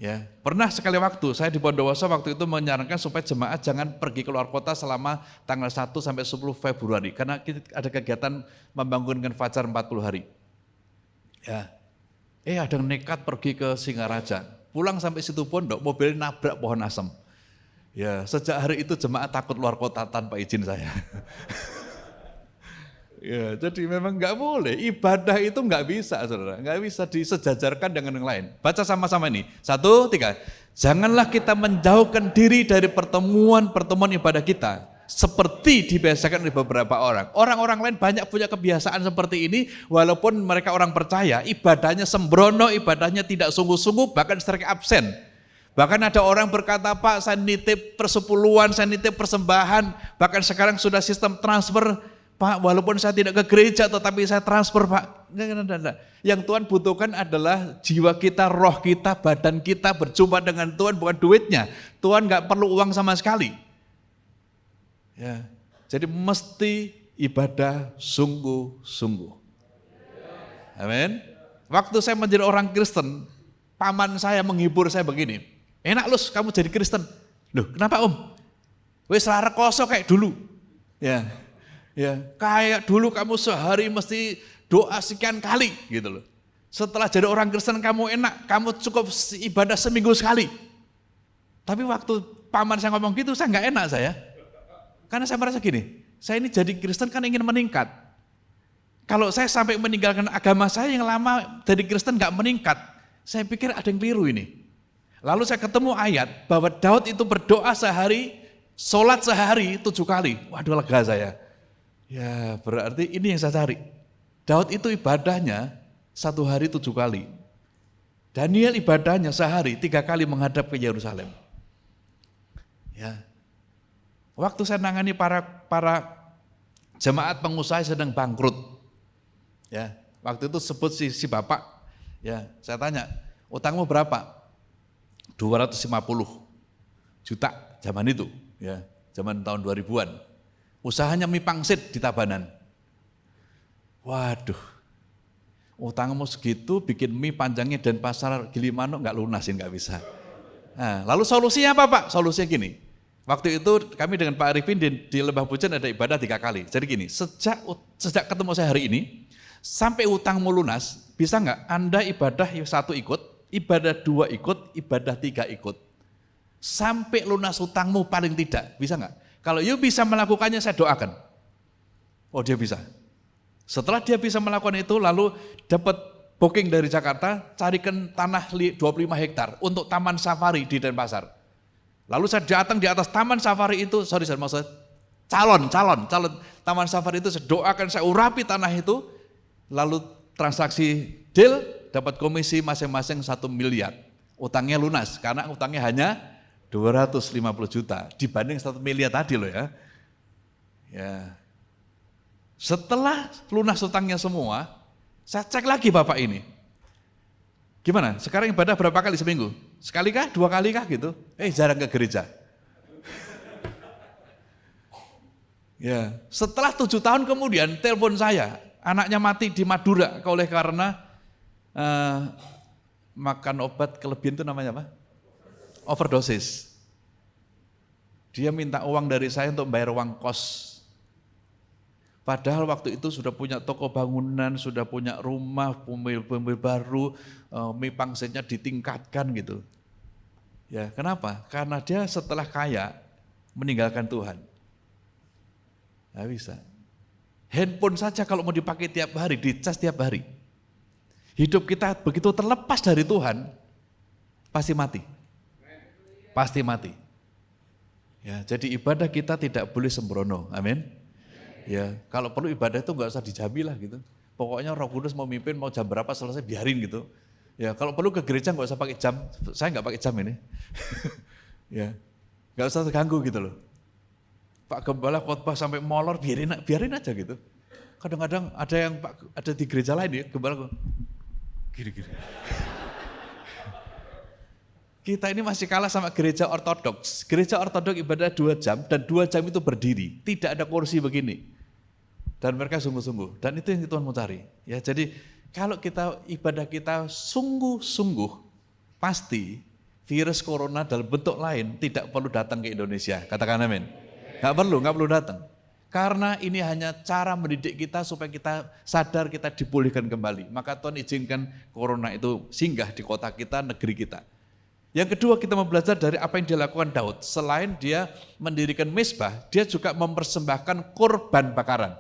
Ya, pernah sekali waktu saya di Bondowoso waktu itu menyarankan supaya jemaat jangan pergi keluar kota selama tanggal 1 sampai 10 Februari karena kita ada kegiatan membangunkan fajar 40 hari. Ya. Ada yang nekat pergi ke Singaraja. Pulang sampai situ Pondok, mobil nabrak pohon asem. Ya, sejak hari itu jemaat takut luar kota tanpa izin saya. Ya, jadi memang nggak boleh, ibadah itu nggak bisa, saudara, nggak bisa disejajarkan dengan yang lain. Baca sama-sama ini, 1, 3. Janganlah kita menjauhkan diri dari pertemuan-pertemuan ibadah kita, seperti dibiasakan oleh beberapa orang. Orang-orang lain banyak punya kebiasaan seperti ini, walaupun mereka orang percaya, ibadahnya sembrono, ibadahnya tidak sungguh-sungguh, bahkan sering absen. Bahkan ada orang berkata, Pak, saya nitip persepuluhan, saya nitip persembahan, bahkan sekarang sudah sistem transfer, Pak, walaupun saya tidak ke gereja tetapi saya transfer, Pak. Enggak. Yang Tuhan butuhkan adalah jiwa kita, roh kita, badan kita berjumpa dengan Tuhan, bukan duitnya. Tuhan enggak perlu uang sama sekali. Ya, jadi mesti ibadah sungguh-sungguh. Amin. Waktu saya menjadi orang Kristen, paman saya menghibur saya begini, enak Lus kamu jadi Kristen. Loh kenapa Om? Wes lara koso kayak dulu. Ya, kayak dulu kamu sehari mesti doa sekian kali gitu loh. Setelah jadi orang Kristen kamu enak, kamu cukup ibadah seminggu sekali. Tapi waktu paman saya ngomong gitu, saya nggak enak saya. Karena saya merasa gini, saya ini jadi Kristen kan ingin meningkat. Kalau saya sampai meninggalkan agama saya yang lama jadi Kristen nggak meningkat, saya pikir ada yang keliru ini. Lalu saya ketemu ayat bahwa Daud itu berdoa sehari, sholat sehari 7 kali. Waduh lega saya. Ya berarti ini yang saya cari. Daud itu ibadahnya 1 hari 7 kali. Daniel ibadahnya sehari 3 kali menghadap ke Yerusalem. Ya. Waktu saya nangani para jemaat pengusaha sedang bangkrut. Ya, waktu itu sebut si bapak, ya saya tanya, utangmu berapa? 250 juta zaman itu, ya zaman tahun 2000-an. Usahanya mie pangsit di Tabanan. Waduh, utangmu segitu bikin mie panjangnya dan pasar Gilimanuk nggak lunasin, nggak bisa. Nah, lalu solusinya apa Pak? Solusinya gini, waktu itu kami dengan Pak Arifin di Lembah Pujan ada ibadah 3 kali. Jadi gini, sejak ketemu saya hari ini, sampai utangmu lunas, bisa nggak Anda ibadah 1 ikut, ibadah 2 ikut, ibadah 3 ikut. Sampai lunas utangmu paling tidak, bisa nggak? Kalau you bisa melakukannya, saya doakan. Oh dia bisa. Setelah dia bisa melakukan itu, lalu dapat booking dari Jakarta, carikan tanah 25 hektar untuk taman safari di Denpasar. Lalu saya datang di atas taman safari itu, maksud calon taman safari itu, saya doakan, saya urapi tanah itu, lalu transaksi deal, dapat komisi masing-masing 1 miliar. Utangnya lunas, karena utangnya hanya 250 juta dibanding 1 miliar tadi loh ya. Ya. Setelah lunas utangnya semua, saya cek lagi Bapak ini. Gimana? Sekarang ibadah berapa kali seminggu? Sekali kah? 2 kali kah gitu? Jarang ke gereja. Ya, setelah 7 tahun kemudian telepon saya, anaknya mati di Madura oleh karena makan obat kelebihan itu namanya apa? Overdosis. Dia minta uang dari saya untuk bayar uang kos. Padahal waktu itu sudah punya toko bangunan, sudah punya rumah, mobil baru, mie pangsitnya ditingkatkan gitu. Ya, kenapa? Karena dia setelah kaya meninggalkan Tuhan. Nggak bisa. Handphone saja kalau mau dipakai tiap hari, dicas tiap hari. Hidup kita begitu terlepas dari Tuhan, pasti mati. Pasti mati. Ya, jadi ibadah kita tidak boleh sembrono. Amin. Ya, kalau perlu ibadah itu nggak usah dijamin lah gitu. Pokoknya Roh Kudus mau mimpin, mau jam berapa selesai biarin gitu. Ya, kalau perlu ke gereja nggak usah pakai jam. Saya nggak pakai jam ini. Ya, nggak usah terganggu gitu loh. Pak Gembala khotbah sampai molor, biarin aja gitu. Kadang-kadang ada di gereja lain ya, Gembala gini. Kita ini masih kalah sama gereja ortodoks. Gereja ortodoks ibadah 2 jam dan 2 jam itu berdiri, tidak ada kursi begini. Dan mereka sungguh-sungguh. Dan itu yang Tuhan mau cari. Ya, jadi kalau ibadah kita sungguh-sungguh, pasti virus corona dalam bentuk lain tidak perlu datang ke Indonesia. Katakan amin. Nggak perlu datang. Karena ini hanya cara mendidik kita supaya kita sadar kita dipulihkan kembali. Maka Tuhan izinkan corona itu singgah di kota kita, negeri kita. Yang kedua, kita mau belajar dari apa yang dilakukan Daud. Selain dia mendirikan mezbah, dia juga mempersembahkan korban bakaran.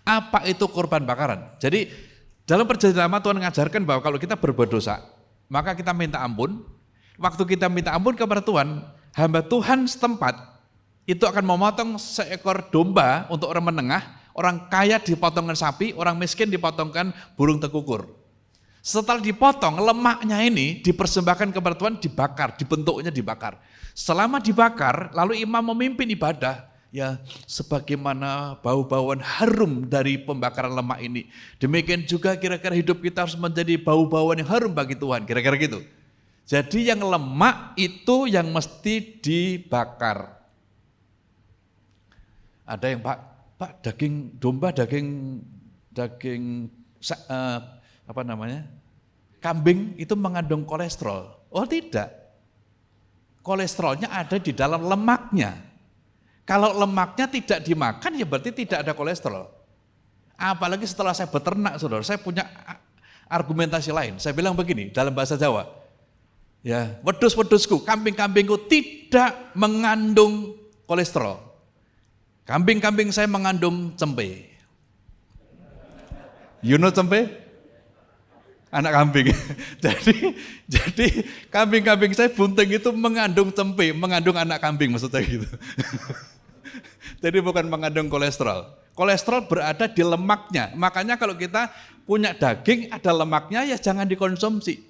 Apa itu korban bakaran? Jadi dalam perjanjian lama Tuhan mengajarkan bahwa kalau kita berbuat dosa, maka kita minta ampun. Waktu kita minta ampun kepada Tuhan, hamba Tuhan setempat itu akan memotong seekor domba untuk orang menengah, orang kaya dipotongkan sapi, orang miskin dipotongkan burung tekukur. Setelah dipotong, lemaknya ini dipersembahkan kepada Tuhan, dibakar, dibentuknya dibakar. Selama dibakar, lalu imam memimpin ibadah, ya sebagaimana bau-bauan harum dari pembakaran lemak ini. Demikian juga kira-kira hidup kita harus menjadi bau-bauan yang harum bagi Tuhan, kira-kira gitu. Jadi yang lemak itu yang mesti dibakar. Ada yang Pak daging domba, daging kambing itu mengandung kolesterol. Oh tidak, kolesterolnya ada di dalam lemaknya. Kalau lemaknya tidak dimakan ya berarti tidak ada kolesterol. Apalagi setelah saya beternak, saudara, saya punya argumentasi lain. Saya bilang begini dalam bahasa Jawa, ya wedus-wedusku, kambing-kambingku tidak mengandung kolesterol. Kambing-kambing saya mengandung cempe. You know cempe? Anak kambing. jadi kambing-kambing saya bunting itu mengandung cempe, mengandung anak kambing maksud saya gitu. Jadi bukan mengandung kolesterol. Kolesterol berada di lemaknya. Makanya kalau kita punya daging ada lemaknya ya jangan dikonsumsi.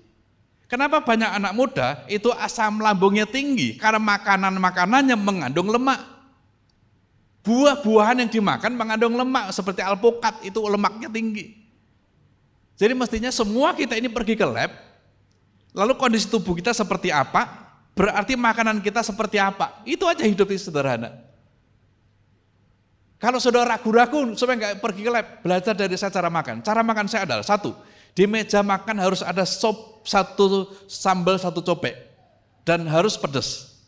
Kenapa banyak anak muda itu asam lambungnya tinggi? Karena makanan-makanannya mengandung lemak. Buah-buahan yang dimakan mengandung lemak seperti alpukat itu lemaknya tinggi. Jadi mestinya semua kita ini pergi ke lab, lalu kondisi tubuh kita seperti apa, berarti makanan kita seperti apa. Itu aja hidup itu sederhana. Kalau saudara ragu-ragu supaya nggak pergi ke lab, belajar dari saya cara makan. Cara makan saya adalah 1, di meja makan harus ada sop 1 sambal 1 cobek dan harus pedas.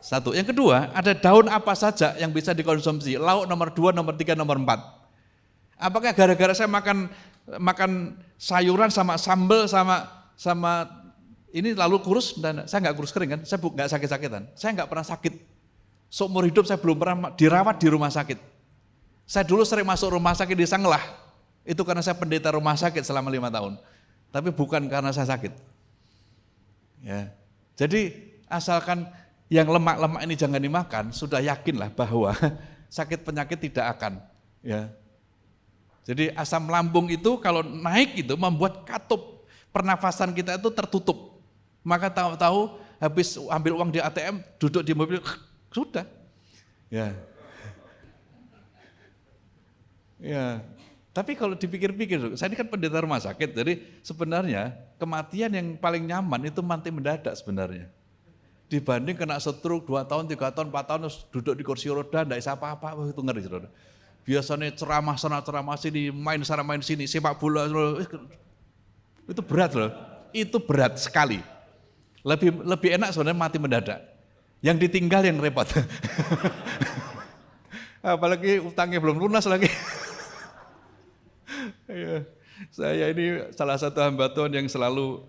1. Yang kedua, ada daun apa saja yang bisa dikonsumsi. Lauk nomor 2, nomor 3, nomor 4. Apakah gara-gara saya makan sayuran sama sambal sama ini lalu kurus? Dan saya nggak kurus kering kan, saya nggak sakit-sakitan. Saya nggak pernah sakit. Seumur hidup saya belum pernah dirawat di rumah sakit. Saya dulu sering masuk rumah sakit di Sanglah. Itu karena saya pendeta rumah sakit selama 5 tahun. Tapi bukan karena saya sakit. Ya. Jadi asalkan yang lemak-lemak ini jangan dimakan, sudah yakinlah bahwa sakit penyakit tidak akan. Ya. Jadi asam lambung itu kalau naik itu membuat katup pernafasan kita itu tertutup. Maka tahu-tahu habis ambil uang di ATM, duduk di mobil, sudah. Ya. Ya. Tapi kalau dipikir-pikir, saya ini kan pendeta rumah sakit, jadi sebenarnya kematian yang paling nyaman itu mati mendadak sebenarnya. Dibanding kena stroke 2 tahun, 3 tahun, 4 tahun, duduk di kursi roda, enggak bisa apa-apa, itu ngeri saudara. Biasanya ceramah sana, ceramah sini, main sana, main sini, sepak bola, itu berat loh, itu berat sekali. Lebih enak sebenarnya mati mendadak. Yang ditinggal yang repot. Apalagi utangnya belum lunas lagi. Ya, saya ini salah satu hamba Tuhan yang selalu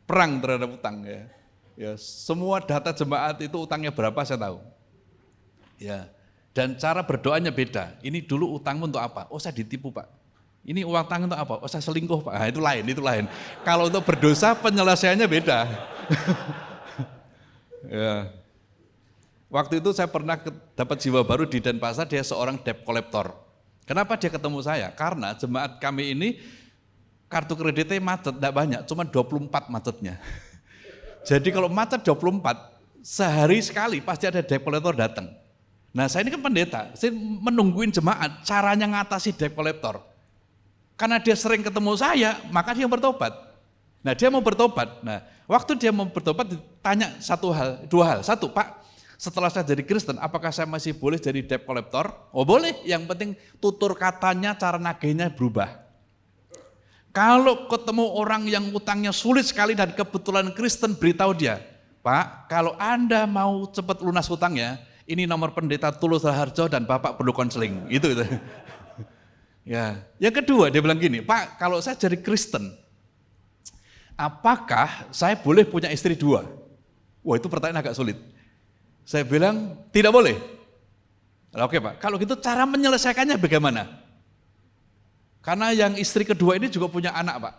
perang terhadap utang ya. Ya, semua data jemaat itu utangnya berapa saya tahu. Ya. Dan cara berdoanya beda. Ini dulu utangmu untuk apa? Oh saya ditipu Pak. Ini uang utang untuk apa? Oh saya selingkuh Pak. Nah, itu lain. Kalau untuk berdosa penyelesaiannya beda. Ya. Waktu itu saya pernah dapat jiwa baru di Denpasar, dia seorang debt collector. Kenapa dia ketemu saya? Karena jemaat kami ini kartu kreditnya macet, tidak banyak, cuma 24 macetnya. Jadi kalau macet 24, sehari sekali pasti ada debt collector datang. Nah saya ini kan pendeta, saya menungguin jemaat caranya ngatasi debt collector. Karena dia sering ketemu saya, maka dia bertobat. Nah dia mau bertobat. Nah waktu dia mau bertobat ditanya dua hal. Satu, Pak, setelah saya jadi Kristen, apakah saya masih boleh jadi debt collector? Oh boleh, yang penting tutur katanya, cara nagihnya berubah. Kalau ketemu orang yang utangnya sulit sekali dan kebetulan Kristen, beritahu dia, Pak, kalau Anda mau cepat lunas hutangnya, ini nomor pendeta Tulus Raharjo dan Bapak perlu konseling. Gitu. Ya. Yang kedua dia bilang gini, Pak, kalau saya jadi Kristen, apakah saya boleh punya istri 2? Wah itu pertanyaan agak sulit. Saya bilang tidak boleh. Oke Pak, kalau gitu cara menyelesaikannya bagaimana? Karena yang istri kedua ini juga punya anak Pak.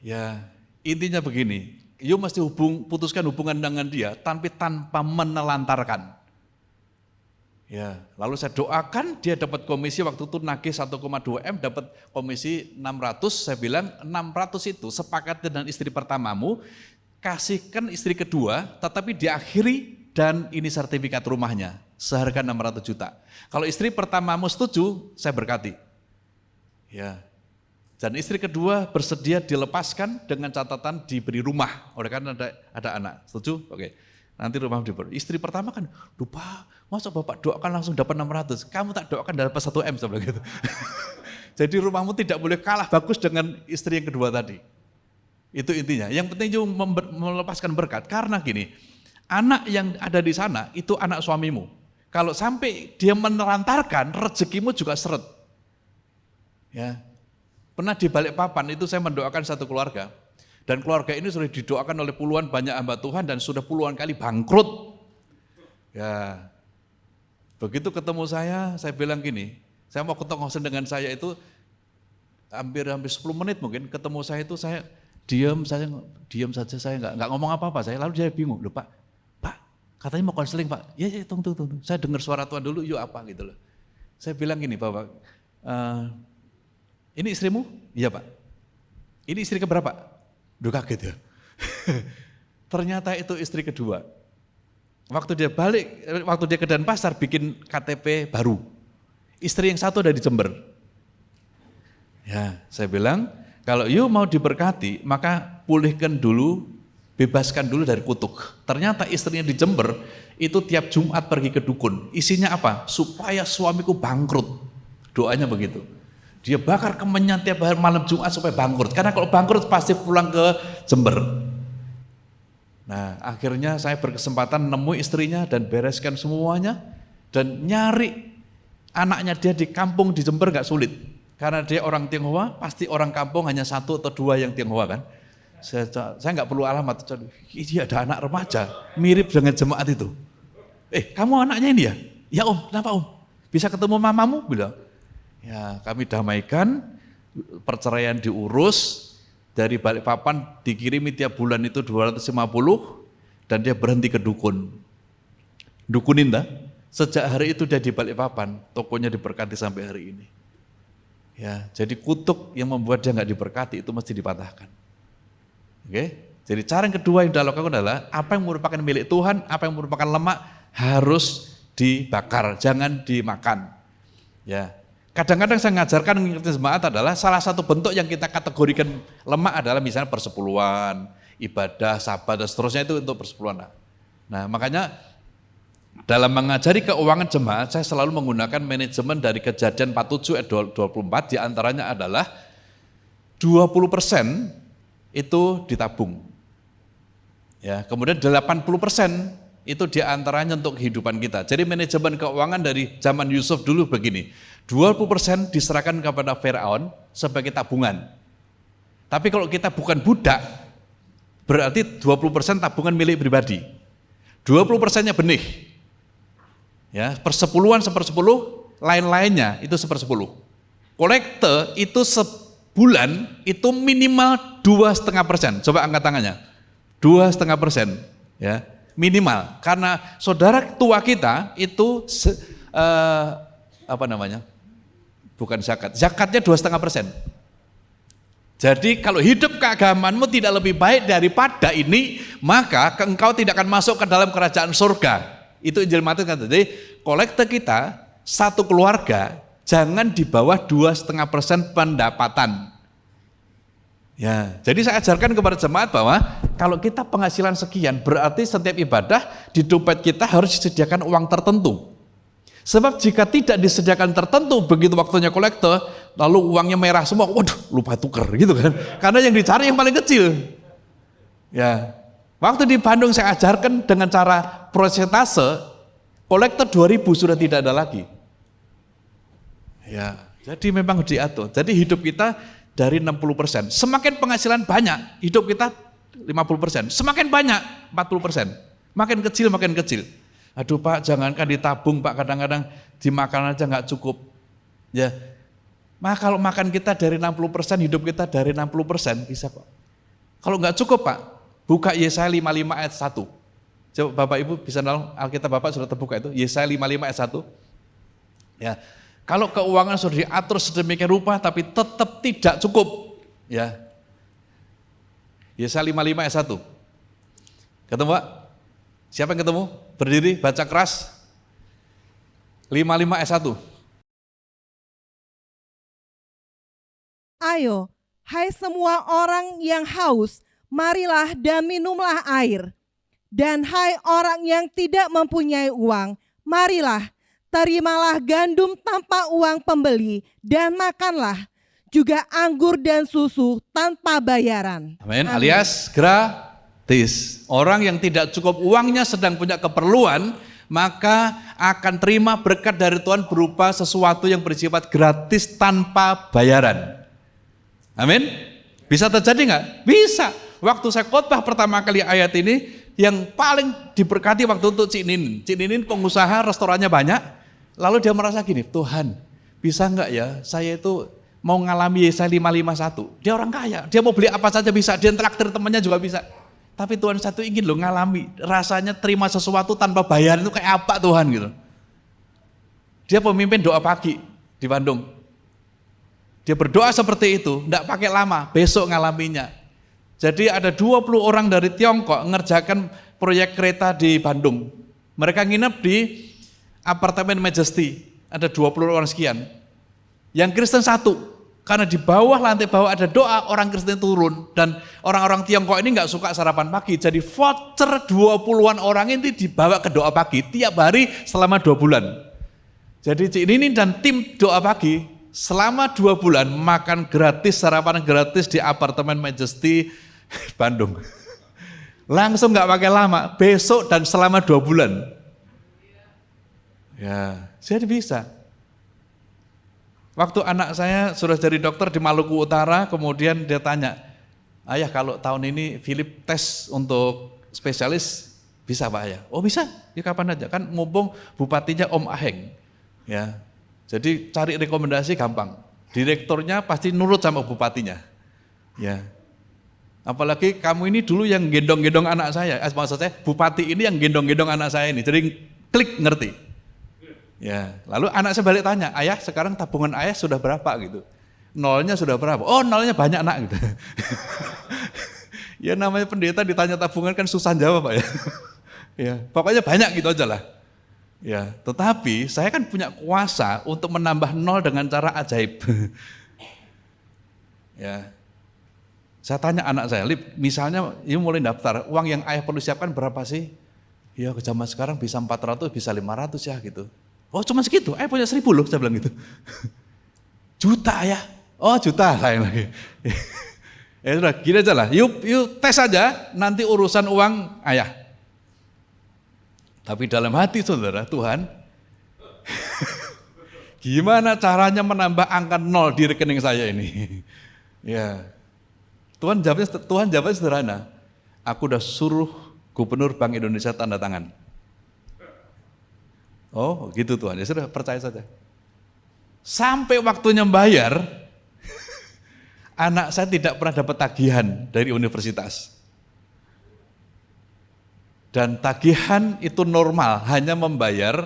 Ya intinya begini, you mesti putuskan hubungan dengan dia tanpa menelantarkan. Ya, lalu saya doakan dia dapat komisi waktu itu nagih 1,2 M, dapat komisi 600. Saya bilang 600 itu sepakat dengan istri pertamamu, kasihkan istri kedua, tetapi diakhiri dan ini sertifikat rumahnya seharga 600 juta. Kalau istri pertamamu setuju, saya berkati. Ya. Dan istri kedua bersedia dilepaskan dengan catatan diberi rumah, oleh karena ada anak. Setuju? Oke. Nanti rumah diberi. Istri pertama kan, lupa, masa Bapak doakan langsung dapat 600, kamu tak doakan dapat 1 M, saya bilang gitu. Jadi rumahmu tidak boleh kalah bagus dengan istri yang kedua tadi. Itu intinya. Yang penting juga melepaskan berkat, karena gini, anak yang ada di sana itu anak suamimu. Kalau sampai dia menelantarkan, rezekimu juga seret. Ya, pernah di Balikpapan itu saya mendoakan satu keluarga, dan keluarga ini sudah didoakan oleh puluhan banyak hamba Tuhan dan sudah puluhan kali bangkrut. Ya, begitu ketemu saya bilang gini, saya mau ketemu dengan saya itu hampir 10 menit mungkin, ketemu saya itu saya diam saja, saya nggak ngomong apa-apa, saya lalu dia bingung, loh Pak katanya mau konseling Pak, ya tunggu, saya dengar suara Tuhan dulu, yuk apa gitu loh. Saya bilang gini Bapak, ini istrimu? Iya Pak. Ini istri keberapa? Duh kaget ya. Ternyata itu istri kedua. Waktu dia ke Denpasar bikin KTP baru. Istri yang satu ada di Jember. Ya, saya bilang, kalau you mau diberkati, maka pulihkan dulu, bebaskan dulu dari kutuk. Ternyata istrinya di Jember, itu tiap Jumat pergi ke dukun. Isinya apa? Supaya suamiku bangkrut. Doanya begitu. Dia bakar kemenyan tiap hari malam Jumat supaya bangkrut. Karena kalau bangkrut pasti pulang ke Jember. Nah akhirnya saya berkesempatan nemu istrinya dan bereskan semuanya. Dan nyari anaknya dia di kampung di Jember gak sulit. Karena dia orang Tionghoa, pasti orang kampung hanya 1 atau 2 yang Tionghoa kan. Saya gak perlu alamat. Dia ada anak remaja, mirip dengan jemaat itu. Kamu anaknya ini ya? Ya Om, kenapa Om? Bisa ketemu mamamu? Bilang. Ya, kami damaikan, perceraian diurus, dari Balikpapan dikirimi tiap bulan itu 250, dan dia berhenti ke dukun. Dukunin dah. Sejak hari itu dia di Balikpapan, tokonya diberkati sampai hari ini. Ya, jadi kutuk yang membuat dia nggak diberkati itu mesti dipatahkan. Oke? Jadi cara yang kedua yang dilakukan adalah apa yang merupakan milik Tuhan, apa yang merupakan lemak harus dibakar, jangan dimakan. Ya. Kadang-kadang saya ngajarkan mengingatkan jemaat adalah salah satu bentuk yang kita kategorikan lemak adalah misalnya persepuluhan, ibadah, sabat, dan seterusnya itu untuk persepuluhan. Nah makanya dalam mengajari keuangan jemaat saya selalu menggunakan manajemen dari Kejadian 47 ayat 24, diantaranya adalah 20% itu ditabung. Ya, kemudian 80% itu diantaranya untuk kehidupan kita. Jadi manajemen keuangan dari zaman Yusuf dulu begini, 20% diserahkan kepada Firaun sebagai tabungan. Tapi kalau kita bukan budak, berarti 20% tabungan milik pribadi. 20%-nya benih. Ya, persepuluhan 1/10, lain-lainnya itu 1/10. Kolekte itu sebulan itu minimal 2,5%. Coba angkat tangannya. 2,5%, ya. Minimal, karena saudara tua kita itu bukan zakat, zakatnya 2,5%. Jadi kalau hidup keagamanmu tidak lebih baik daripada ini, maka engkau tidak akan masuk ke dalam kerajaan surga. Itu Injil Matius kata. Jadi kolekte kita satu keluarga jangan di bawah 2,5% pendapatan. Ya, jadi saya ajarkan kepada jemaat bahwa kalau kita penghasilan sekian, berarti setiap ibadah di dompet kita harus disediakan uang tertentu. Sebab jika tidak disediakan tertentu, begitu waktunya kolekte, lalu uangnya merah semua, waduh lupa tuker gitu kan. Karena yang dicari yang paling kecil. Ya, waktu di Bandung saya ajarkan dengan cara prosentase, kolekte 2.000 sudah tidak ada lagi. Ya, jadi memang diatur. Jadi hidup kita dari 60%. Semakin penghasilan banyak, hidup kita 50%. Semakin banyak, 40%. Makin kecil. Aduh Pak, jangankan ditabung Pak, kadang-kadang dimakan aja nggak cukup. Ya, kalau makan kita dari 60%, hidup kita dari 60%, bisa kok. Kalau nggak cukup Pak, buka Yesaya 55 ayat 1. Coba Bapak Ibu bisa nolong, Alkitab Bapak sudah terbuka itu, Yesaya 55 ayat 1. Ya, kalau keuangan sudah diatur sedemikian rupa tapi tetap tidak cukup, ya. Yesaya 55 ayat 1. Ketemu Pak? Siapa yang ketemu? Berdiri, baca keras. 55 ayat 1. Ayo, hai semua orang yang haus, marilah dan minumlah air. Dan hai orang yang tidak mempunyai uang, marilah, terimalah gandum tanpa uang pembeli, dan makanlah juga anggur dan susu tanpa bayaran. Amin. Alias gratis. Orang yang tidak cukup uangnya sedang punya keperluan, maka akan terima berkat dari Tuhan berupa sesuatu yang bersifat gratis tanpa bayaran. Amin. Bisa terjadi nggak? Bisa. Waktu saya khotbah pertama kali ayat ini, yang paling diberkati waktu untuk Cik Ninin. Cik Ninin pengusaha, restorannya banyak. Lalu dia merasa gini, Tuhan bisa nggak ya saya itu mau ngalami Yesaya 551. Dia orang kaya, dia mau beli apa saja bisa, dia traktir temannya juga bisa. Tapi Tuhan satu ingin loh ngalami, rasanya terima sesuatu tanpa bayar itu kayak apa Tuhan gitu. Dia pemimpin doa pagi di Bandung. Dia berdoa seperti itu, enggak pakai lama, besok ngalaminya. Jadi ada 20 orang dari Tiongkok ngerjakan proyek kereta di Bandung. Mereka nginep di apartemen Majesty, ada 20 orang sekian. Yang Kristen satu, karena di bawah, lantai bawah ada doa, orang Kristen turun. Dan orang-orang Tiongkok ini nggak suka sarapan pagi, jadi voucher 20-an orang ini dibawa ke doa pagi tiap hari selama 2 bulan. Jadi Cik Nini dan tim doa pagi selama 2 bulan makan gratis, sarapan gratis di apartemen Majesty Bandung. Langsung nggak pakai lama, besok dan selama 2 bulan. Ya, jadi bisa. Waktu anak saya sudah jadi dokter di Maluku Utara, kemudian dia tanya, ayah kalau tahun ini Philip tes untuk spesialis, bisa Pak Ayah? Oh bisa, ya kapan aja, kan mumpung bupatinya Om Aheng. Ya, jadi cari rekomendasi gampang, direkturnya pasti nurut sama bupatinya. Ya, apalagi kamu ini dulu yang gendong-gendong anak saya, maksud saya bupati ini yang gendong-gendong anak saya ini, jadi klik ngerti. Ya, lalu anak saya balik tanya, ayah sekarang tabungan ayah sudah berapa gitu? Nolnya sudah berapa? Oh nolnya banyak nak gitu. Ya namanya pendeta ditanya tabungan kan susah jawab Pak ya. Ya, pokoknya banyak gitu aja lah. Ya, tetapi saya kan punya kuasa untuk menambah nol dengan cara ajaib. Ya, saya tanya anak saya, Lip, misalnya ini mulai daftar, uang yang ayah perlu siapkan berapa sih? Ya ke zaman sekarang bisa 400, bisa 500 ya gitu. Oh cuma segitu, punya 1.000 loh, saya bilang gitu. Juta ya? Oh juta, lain lagi. Ya sudah, gini aja lah, yuk tes aja, nanti urusan uang ayah. Tapi dalam hati saudara, Tuhan, gimana caranya menambah angka 0 di rekening saya ini? Ya, Tuhan jawabnya sederhana. Aku udah suruh Gubernur Bank Indonesia tanda tangan. Oh gitu Tuhan, ya sudah percaya saja. Sampai waktunya bayar, anak saya tidak pernah dapat tagihan dari universitas. Dan tagihan itu normal, hanya membayar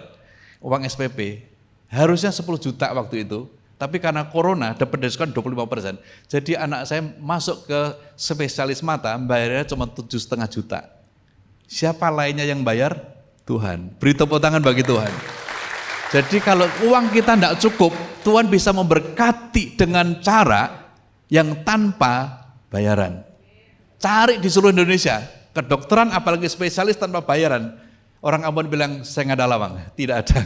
uang SPP. Harusnya 10 juta waktu itu, Tapi karena corona dapat diskon 25%. Jadi anak saya masuk ke spesialis mata, bayarnya cuma 7,5 juta. Siapa lainnya yang bayar? Tuhan. Beri tepuk tangan bagi Tuhan. Jadi kalau uang kita tidak cukup, Tuhan bisa memberkati dengan cara yang tanpa bayaran. Cari di seluruh Indonesia, kedokteran apalagi spesialis tanpa bayaran. Orang Ambon bilang, saya nggak ada lawang. Tidak ada.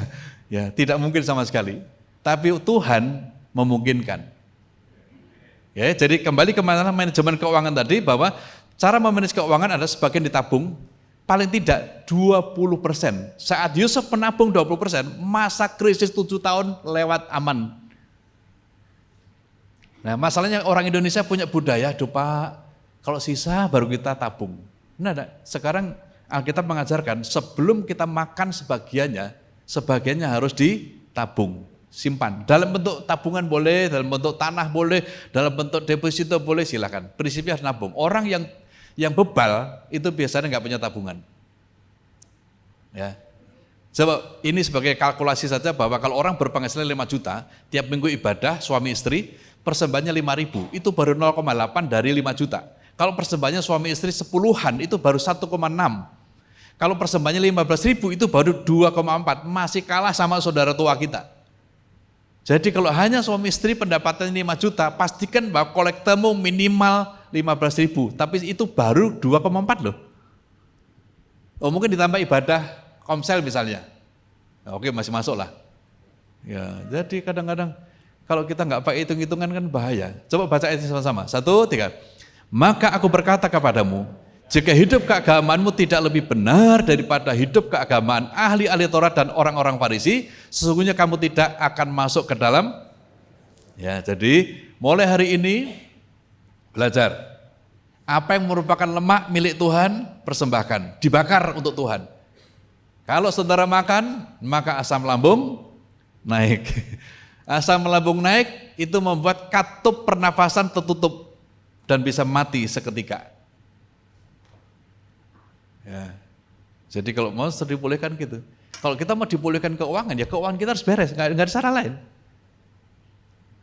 Ya, tidak mungkin sama sekali. Tapi Tuhan memungkinkan. Ya, jadi kembali ke manajemen keuangan tadi, bahwa cara memanage keuangan ada sebagian ditabung, paling tidak 20%. Saat Yusuf menabung 20%, masa krisis 7 tahun lewat aman. Nah, masalahnya orang Indonesia punya budaya, aduh Pak, kalau sisa baru kita tabung. Nah, sekarang Alkitab mengajarkan sebelum kita makan sebagiannya harus ditabung, simpan. Dalam bentuk tabungan boleh, dalam bentuk tanah boleh, dalam bentuk deposito boleh, silakan. Prinsipnya harus nabung. Orang yang bebal itu biasanya nggak punya tabungan. Ya. Coba ini sebagai kalkulasi saja, bahwa kalau orang berpenghasilan 5 juta, tiap minggu ibadah suami istri, persembahannya 5.000, itu baru 0,8 dari 5 juta. Kalau persembahannya suami istri 10-an, itu baru 1,6. Kalau persembahannya 15.000, itu baru 2,4, masih kalah sama saudara tua kita. Jadi kalau hanya suami istri pendapatannya 5 juta, pastikan bahwa kolektamu minimal 15.000, tapi itu baru 2,4 loh. Oh, mungkin ditambah ibadah komsel misalnya. Nah, oke, masih masuk lah. Ya, jadi kadang-kadang kalau kita nggak pakai hitung-hitungan kan bahaya. Coba baca ayatnya sama-sama. 1, 3. Maka aku berkata kepadamu, jika hidup keagamaanmu tidak lebih benar daripada hidup keagamaan ahli-ahli Taurat dan orang-orang Farisi, sesungguhnya kamu tidak akan masuk ke dalam. Ya, jadi mulai hari ini belajar. Apa yang merupakan lemak milik Tuhan, persembahkan, dibakar untuk Tuhan. Kalau saudara makan, maka asam lambung naik. Asam lambung naik itu membuat katup pernafasan tertutup dan bisa mati seketika. Ya. Jadi kalau mau dipulihkan gitu. Kalau kita mau dipulihkan keuangan, ya keuangan kita harus beres, nggak ada cara lain.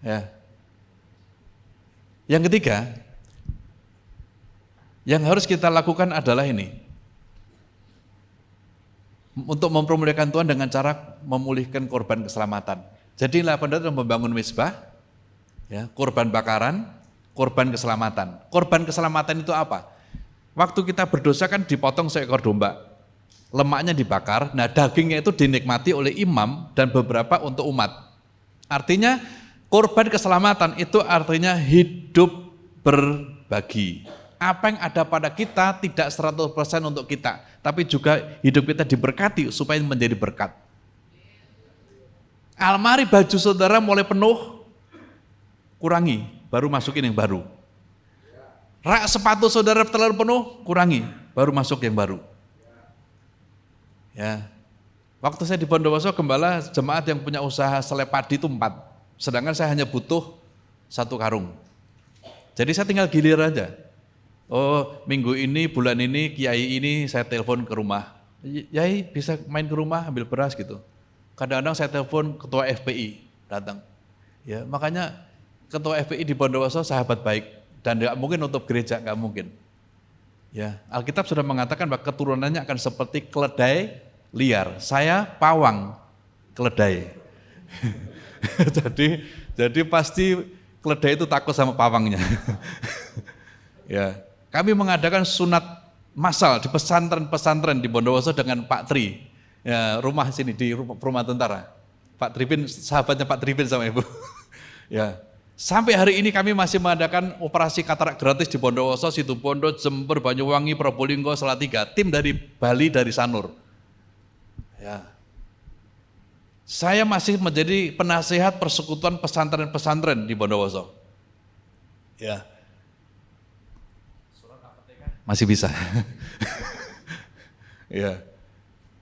Ya. Yang ketiga, yang harus kita lakukan adalah ini. Untuk mempermuliakan Tuhan dengan cara memulihkan korban keselamatan. Jadi Lapandat membangun mezbah, ya, korban bakaran, korban keselamatan. Korban keselamatan itu apa? Waktu kita berdosa kan dipotong seekor domba, lemaknya dibakar, nah dagingnya itu dinikmati oleh imam dan beberapa untuk umat. Artinya korban keselamatan itu artinya hidup berbagi. Apa yang ada pada kita tidak 100% untuk kita, tapi juga hidup kita diberkati supaya menjadi berkat. Almari baju saudara mulai penuh, kurangi, baru masukin yang baru. Rak sepatu saudara terlalu penuh, kurangi, baru masuk yang baru. Ya. Waktu saya di Bondowoso, gembala jemaat yang punya usaha selai padi itu 4, sedangkan saya hanya butuh 1 karung. Jadi saya tinggal gilir aja. Oh, minggu ini, bulan ini, kiai ini saya telepon ke rumah. Yai bisa main ke rumah ambil beras gitu. Kadang-kadang saya telepon ketua FPI datang. Ya, makanya ketua FPI di Bondowoso sahabat baik dan tidak mungkin untuk gereja, nggak mungkin. Ya, Alkitab sudah mengatakan bahwa keturunannya akan seperti keledai liar. Saya pawang keledai. jadi pasti keledai itu takut sama pawangnya. Ya. Kami mengadakan sunat massal di pesantren-pesantren di Bondowoso dengan Pak Tri, ya, rumah sini di rumah tentara. Pak Tripin, sahabatnya Pak Tripin sama Ibu. Ya, sampai hari ini kami masih mengadakan operasi katarak gratis di Bondowoso, Situbondo, Jember, Banyuwangi, Probolinggo, Salatiga. Tim dari Bali, dari Sanur. Ya, saya masih menjadi penasehat persekutuan pesantren-pesantren di Bondowoso. Ya. Masih bisa. Ya.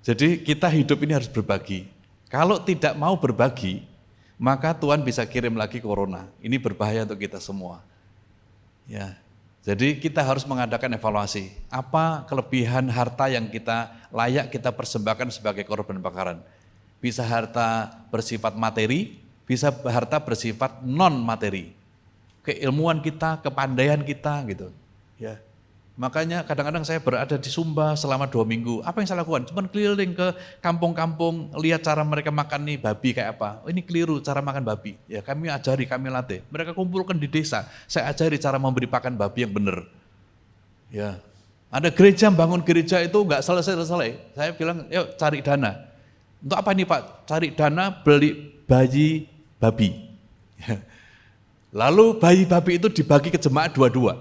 Jadi kita hidup ini harus berbagi. Kalau tidak mau berbagi, maka Tuhan bisa kirim lagi corona. Ini berbahaya untuk kita semua. Ya. Jadi kita harus mengadakan evaluasi. Apa kelebihan harta yang kita layak kita persembahkan sebagai korban bakaran? Bisa harta bersifat materi, bisa harta bersifat non materi, keilmuan kita, kepandaian kita gitu. Ya, makanya kadang-kadang saya berada di Sumba selama 2 minggu. Apa yang saya lakukan? Cuman keliling ke kampung-kampung, lihat cara mereka makan nih babi kayak apa. Oh, ini keliru cara makan babi. Ya kami ajari, kami latih. Mereka kumpulkan di desa. Saya ajari cara memberi pakan babi yang benar. Ya, ada gereja, bangun gereja itu nggak selesai. Saya bilang, yuk cari dana. Untuk apa nih Pak? Cari dana beli bayi babi. Lalu bayi babi itu dibagi ke jemaat 2-2.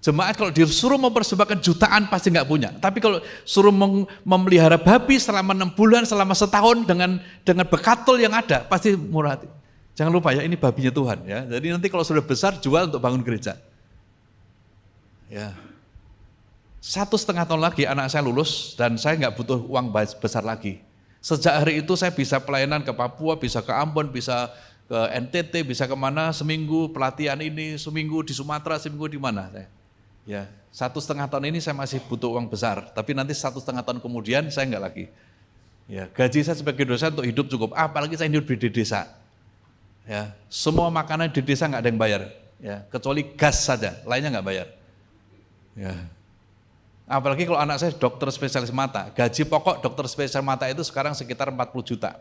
Jemaat kalau disuruh mempersembahkan jutaan pasti nggak punya. Tapi kalau suruh memelihara babi selama 6 bulan, selama setahun dengan bekatul yang ada, pasti murah hati. Jangan lupa ya, ini babinya Tuhan ya. Jadi nanti kalau sudah besar jual untuk bangun gereja. Ya. 1,5 tahun lagi anak saya lulus dan saya nggak butuh uang besar lagi. Sejak hari itu saya bisa pelayanan ke Papua, bisa ke Ambon, bisa ke NTT, bisa kemana seminggu pelatihan ini, seminggu di Sumatera, seminggu di mana. Ya, 1,5 tahun ini saya masih butuh uang besar, tapi nanti 1,5 tahun kemudian saya enggak lagi. Ya, gaji saya sebagai dosen untuk hidup cukup, apalagi saya hidup di desa. Ya, semua makanan di desa enggak ada yang bayar, ya, kecuali gas saja, lainnya enggak bayar. Ya. Apalagi kalau anak saya dokter spesialis mata, gaji pokok dokter spesialis mata itu sekarang sekitar 40 juta.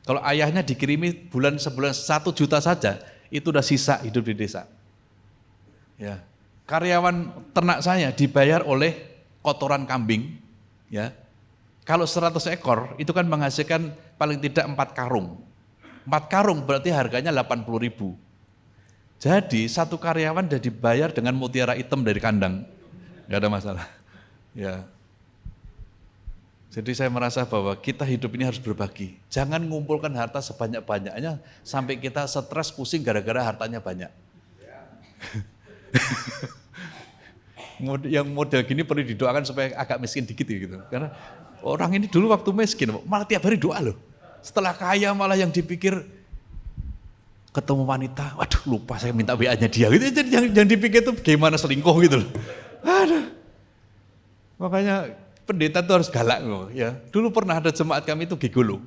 Kalau ayahnya dikirimi sebulan 1 juta saja, itu udah sisa hidup di desa. Ya. Karyawan ternak saya dibayar oleh kotoran kambing, ya. Kalau 100 ekor itu kan menghasilkan paling tidak 4 karung. 4 karung berarti harganya 80.000. Jadi satu karyawan sudah dibayar dengan mutiara hitam dari kandang, nggak ada masalah. Ya. Jadi saya merasa bahwa kita hidup ini harus berbagi. Jangan ngumpulkan harta sebanyak-banyaknya sampai kita stres pusing gara-gara hartanya banyak. Yang model gini perlu didoakan supaya agak miskin dikit gitu. Karena orang ini dulu waktu miskin malah tiap hari doa loh. Setelah kaya malah yang dipikir ketemu wanita, waduh lupa saya minta WA-nya dia gitu. Jadi yang dipikir itu gimana selingkuh gitu loh. Aduh. Makanya pendeta itu harus galak loh, ya. Dulu pernah ada jemaat kami itu gigolo.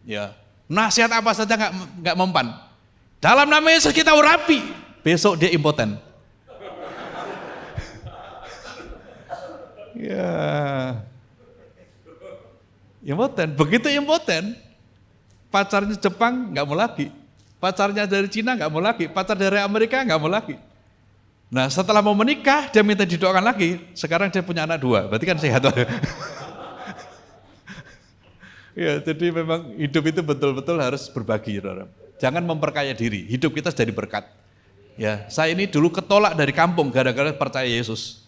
Ya. Nasihat apa saja enggak mempan. Dalam nama Yesus kita urapi. Besok dia impoten. Ya. Impoten, begitu impoten. Pacarnya Jepang enggak mau lagi. Pacarnya dari Cina enggak mau lagi, pacar dari Amerika enggak mau lagi. Nah setelah mau menikah, dia minta didoakan lagi. Sekarang dia punya anak 2, berarti kan sehat. Ya, jadi memang hidup itu betul-betul harus berbagi. Jangan memperkaya diri, hidup kita jadi berkat. Ya, saya ini dulu ketolak dari kampung gara-gara percaya Yesus.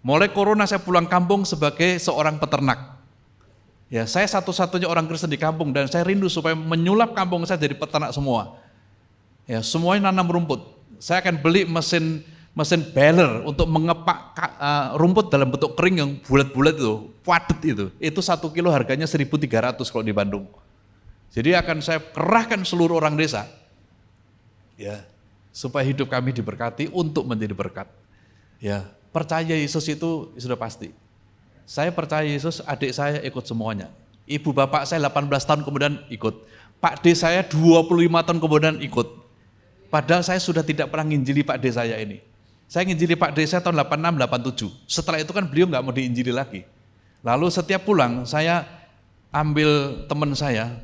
Mulai corona saya pulang kampung sebagai seorang peternak. Ya, saya satu-satunya orang Kristen di kampung dan saya rindu supaya menyulap kampung saya jadi peternak semua. Ya, semuanya nanam rumput. Saya akan beli mesin baler untuk mengepak rumput dalam bentuk kering yang bulat-bulat itu, padat itu 1 kilo harganya 1.300 kalau di Bandung. Jadi akan saya kerahkan seluruh orang desa, ya, supaya hidup kami diberkati untuk menjadi berkat. Ya, percaya Yesus itu sudah pasti. Saya percaya Yesus, adik saya ikut semuanya. Ibu bapak saya 18 tahun kemudian ikut. Pak D saya 25 tahun kemudian ikut. Padahal saya sudah tidak pernah nginjili Pak D saya ini. Saya nginjili Pak D saya tahun 86, 87. Setelah itu kan beliau nggak mau diinjili lagi. Lalu setiap pulang saya ambil teman saya,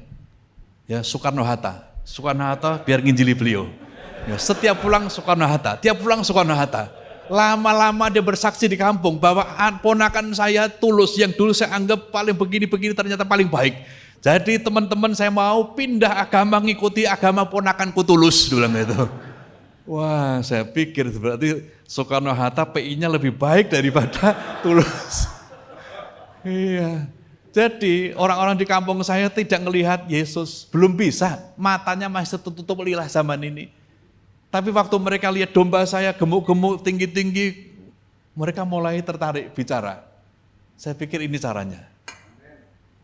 ya Soekarno-Hatta. Soekarno-Hatta biar nginjili beliau. Ya, setiap pulang Soekarno-Hatta, tiap pulang Soekarno-Hatta. Lama-lama dia bersaksi di kampung bahwa ponakan saya tulus, yang dulu saya anggap paling begini-begini ternyata paling baik. Jadi teman-teman saya mau pindah agama, ngikuti agama ponakanku tulus, bilang gitu. Wah, saya pikir berarti Soekarno-Hatta PI-nya lebih baik daripada tulus. Iya. Jadi orang-orang di kampung saya tidak melihat Yesus, belum bisa, matanya masih tertutup lilah zaman ini. Tapi waktu mereka lihat domba saya gemuk-gemuk, tinggi-tinggi, mereka mulai tertarik bicara. Saya pikir ini caranya.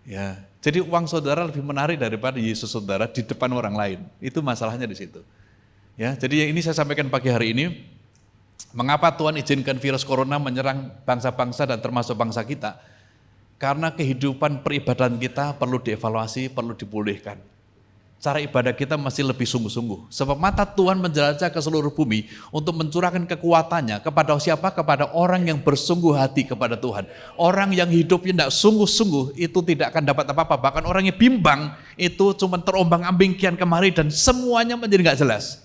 Ya, jadi uang saudara lebih menarik daripada Yesus saudara di depan orang lain. Itu masalahnya di situ. Ya, jadi ini saya sampaikan pagi hari ini, mengapa Tuhan izinkan virus corona menyerang bangsa-bangsa dan termasuk bangsa kita? Karena kehidupan peribadahan kita perlu dievaluasi, perlu dipulihkan. cara ibadah kita masih lebih sungguh-sungguh. Sebab mata Tuhan menjelajah ke seluruh bumi untuk mencurahkan kekuatannya kepada siapa? Kepada orang yang bersungguh hati kepada Tuhan. Orang yang hidupnya tidak sungguh-sungguh itu tidak akan dapat apa-apa. Bahkan orang yang bimbang itu cuma terombang-ambing kian kemari dan semuanya menjadi nggak jelas.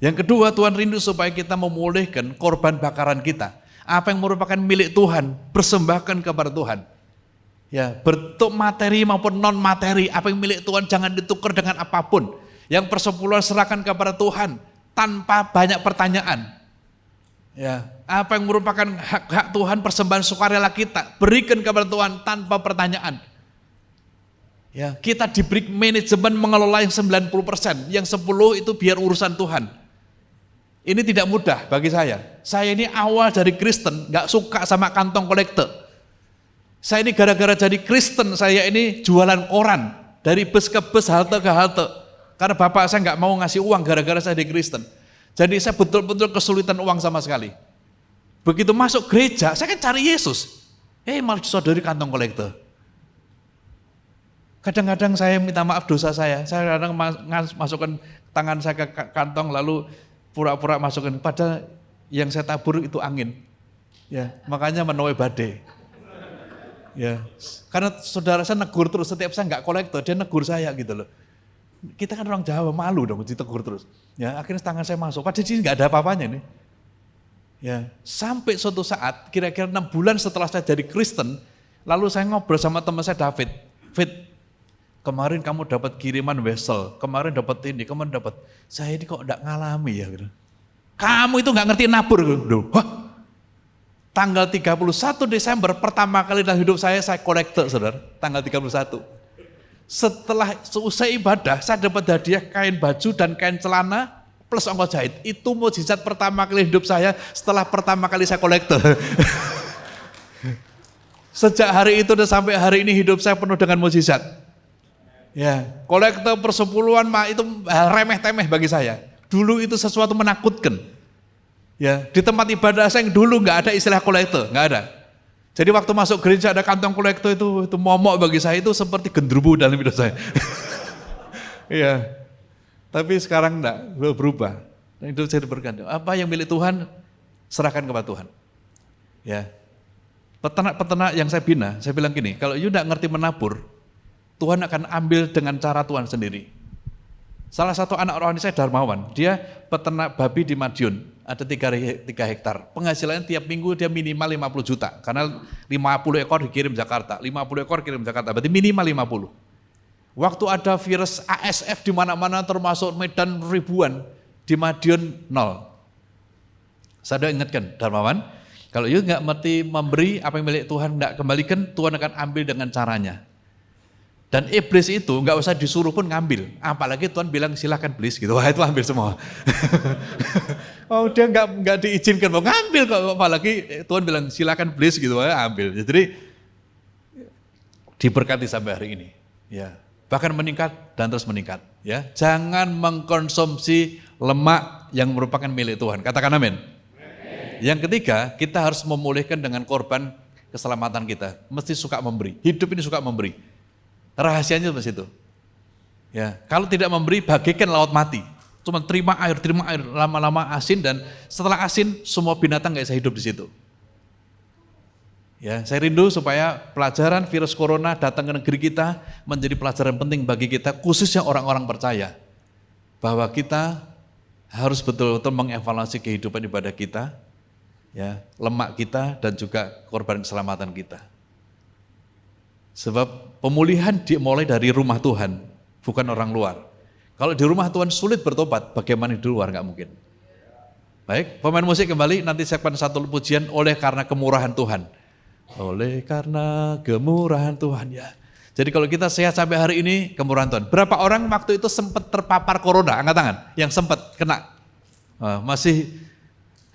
Yang kedua, Tuhan rindu supaya kita memulihkan korban bakaran kita. Apa yang merupakan milik Tuhan, persembahkan kepada Tuhan. Ya, bentuk materi maupun non materi, apa yang milik Tuhan jangan ditukar dengan apapun. Yang persepuluhan serahkan kepada Tuhan tanpa banyak pertanyaan. Ya, apa yang merupakan hak Tuhan, persembahan sukarela kita, berikan kepada Tuhan tanpa pertanyaan. Ya, kita diberi manajemen mengelola yang 90%, yang 10 itu biar urusan Tuhan. Ini tidak mudah bagi saya. Saya ini awal dari Kristen, nggak suka sama kantong kolektor. Saya ini gara-gara jadi Kristen, saya ini jualan koran. Dari bus ke bus, halte ke halte. Karena bapak saya nggak mau ngasih uang gara-gara saya jadi Kristen. Jadi saya betul-betul kesulitan uang sama sekali. Begitu masuk gereja, saya kan cari Yesus. Malah disodori kantong kolektor. Kadang-kadang saya minta maaf dosa saya kadang masukkan tangan saya ke kantong lalu pura-pura masukkan. Padahal yang saya tabur itu angin. Ya, makanya menuai badai. Ya, karena saudara saya negur terus, setiap saya nggak kolektor, dia negur saya gitu loh. Kita kan orang Jawa, malu dong ditegur terus. Ya, akhirnya tangan saya masuk, padahal sini nggak ada apa-apanya nih. Ya, sampai suatu saat, kira-kira 6 bulan setelah saya jadi Kristen, lalu saya ngobrol sama teman saya David. Kemarin kamu dapat kiriman wesel, kemarin dapat ini, kemarin dapat. Saya ini kok nggak ngalami ya gitu. Kamu itu nggak ngerti nabur gitu. Wah, tanggal 31 Desember pertama kali dalam hidup saya kolektor, saudara. Tanggal 31. Setelah selesai ibadah, saya dapat hadiah kain baju dan kain celana plus ongkos jahit. Itu mukjizat pertama kali hidup saya setelah pertama kali saya kolektor. Sejak hari itu dan sampai hari ini hidup saya penuh dengan mukjizat. Ya, kolektor persepuluhan itu remeh-temeh bagi saya. Dulu itu sesuatu menakutkan. Ya, di tempat ibadah saya yang dulu nggak ada istilah kolektor, nggak ada. Jadi waktu masuk gereja ada kantong kolektor itu momok bagi saya itu seperti gendruwo dalam hidup saya. Iya, tapi sekarang enggak, berubah. Dan hidup saya berganti. Apa yang milik Tuhan serahkan kepada Tuhan. Ya, peternak-peternak yang saya bina, saya bilang gini, kalau you nggak ngerti menabur, Tuhan akan ambil dengan cara Tuhan sendiri. Salah satu anak rohani saya Darmawan, dia peternak babi di Madiun. Ada 3 hektar. Penghasilannya tiap minggu dia minimal 50 juta. Karena 50 ekor dikirim Jakarta. 50 ekor kirim Jakarta, berarti minimal 50. Waktu ada virus ASF di mana-mana termasuk Medan ribuan, di Madiun 0. Saya sudah ingatkan, Darmawan, kalau you nggak ngerti memberi apa yang milik Tuhan, nggak kembalikan, Tuhan akan ambil dengan caranya. Dan iblis itu nggak usah disuruh pun ngambil, apalagi Tuhan bilang silakan iblis gitu, wah itu ambil semua. Oh dia nggak diizinkan mau ngambil kok, apalagi Tuhan bilang silakan iblis gitu, wah ambil. Jadi diberkati sampai hari ini, ya bahkan meningkat dan terus meningkat. Ya jangan mengkonsumsi lemak yang merupakan milik Tuhan. Katakan amin. Yang ketiga, kita harus memulihkan dengan korban keselamatan kita. Mesti suka memberi. Hidup ini suka memberi. Rahasianya di situ. Ya, kalau tidak memberi, bagikan laut mati. Cuma terima air, lama-lama asin dan setelah asin semua binatang nggak bisa hidup di situ. Ya, saya rindu supaya pelajaran virus corona datang ke negeri kita menjadi pelajaran penting bagi kita, khususnya orang-orang percaya, bahwa kita harus betul-betul mengevaluasi kehidupan ibadah kita, ya, lemak kita dan juga korban keselamatan kita. Sebab pemulihan dimulai dari rumah Tuhan, bukan orang luar. Kalau di rumah Tuhan sulit bertobat, bagaimana di luar? Nggak mungkin. Baik, pemain musik kembali, nanti segmen 1 pujian oleh karena kemurahan Tuhan. Oleh karena kemurahan Tuhan, ya. Jadi kalau kita sehat sampai hari ini, kemurahan Tuhan. Berapa orang waktu itu sempat terpapar corona? Angkat tangan, yang sempat kena. Masih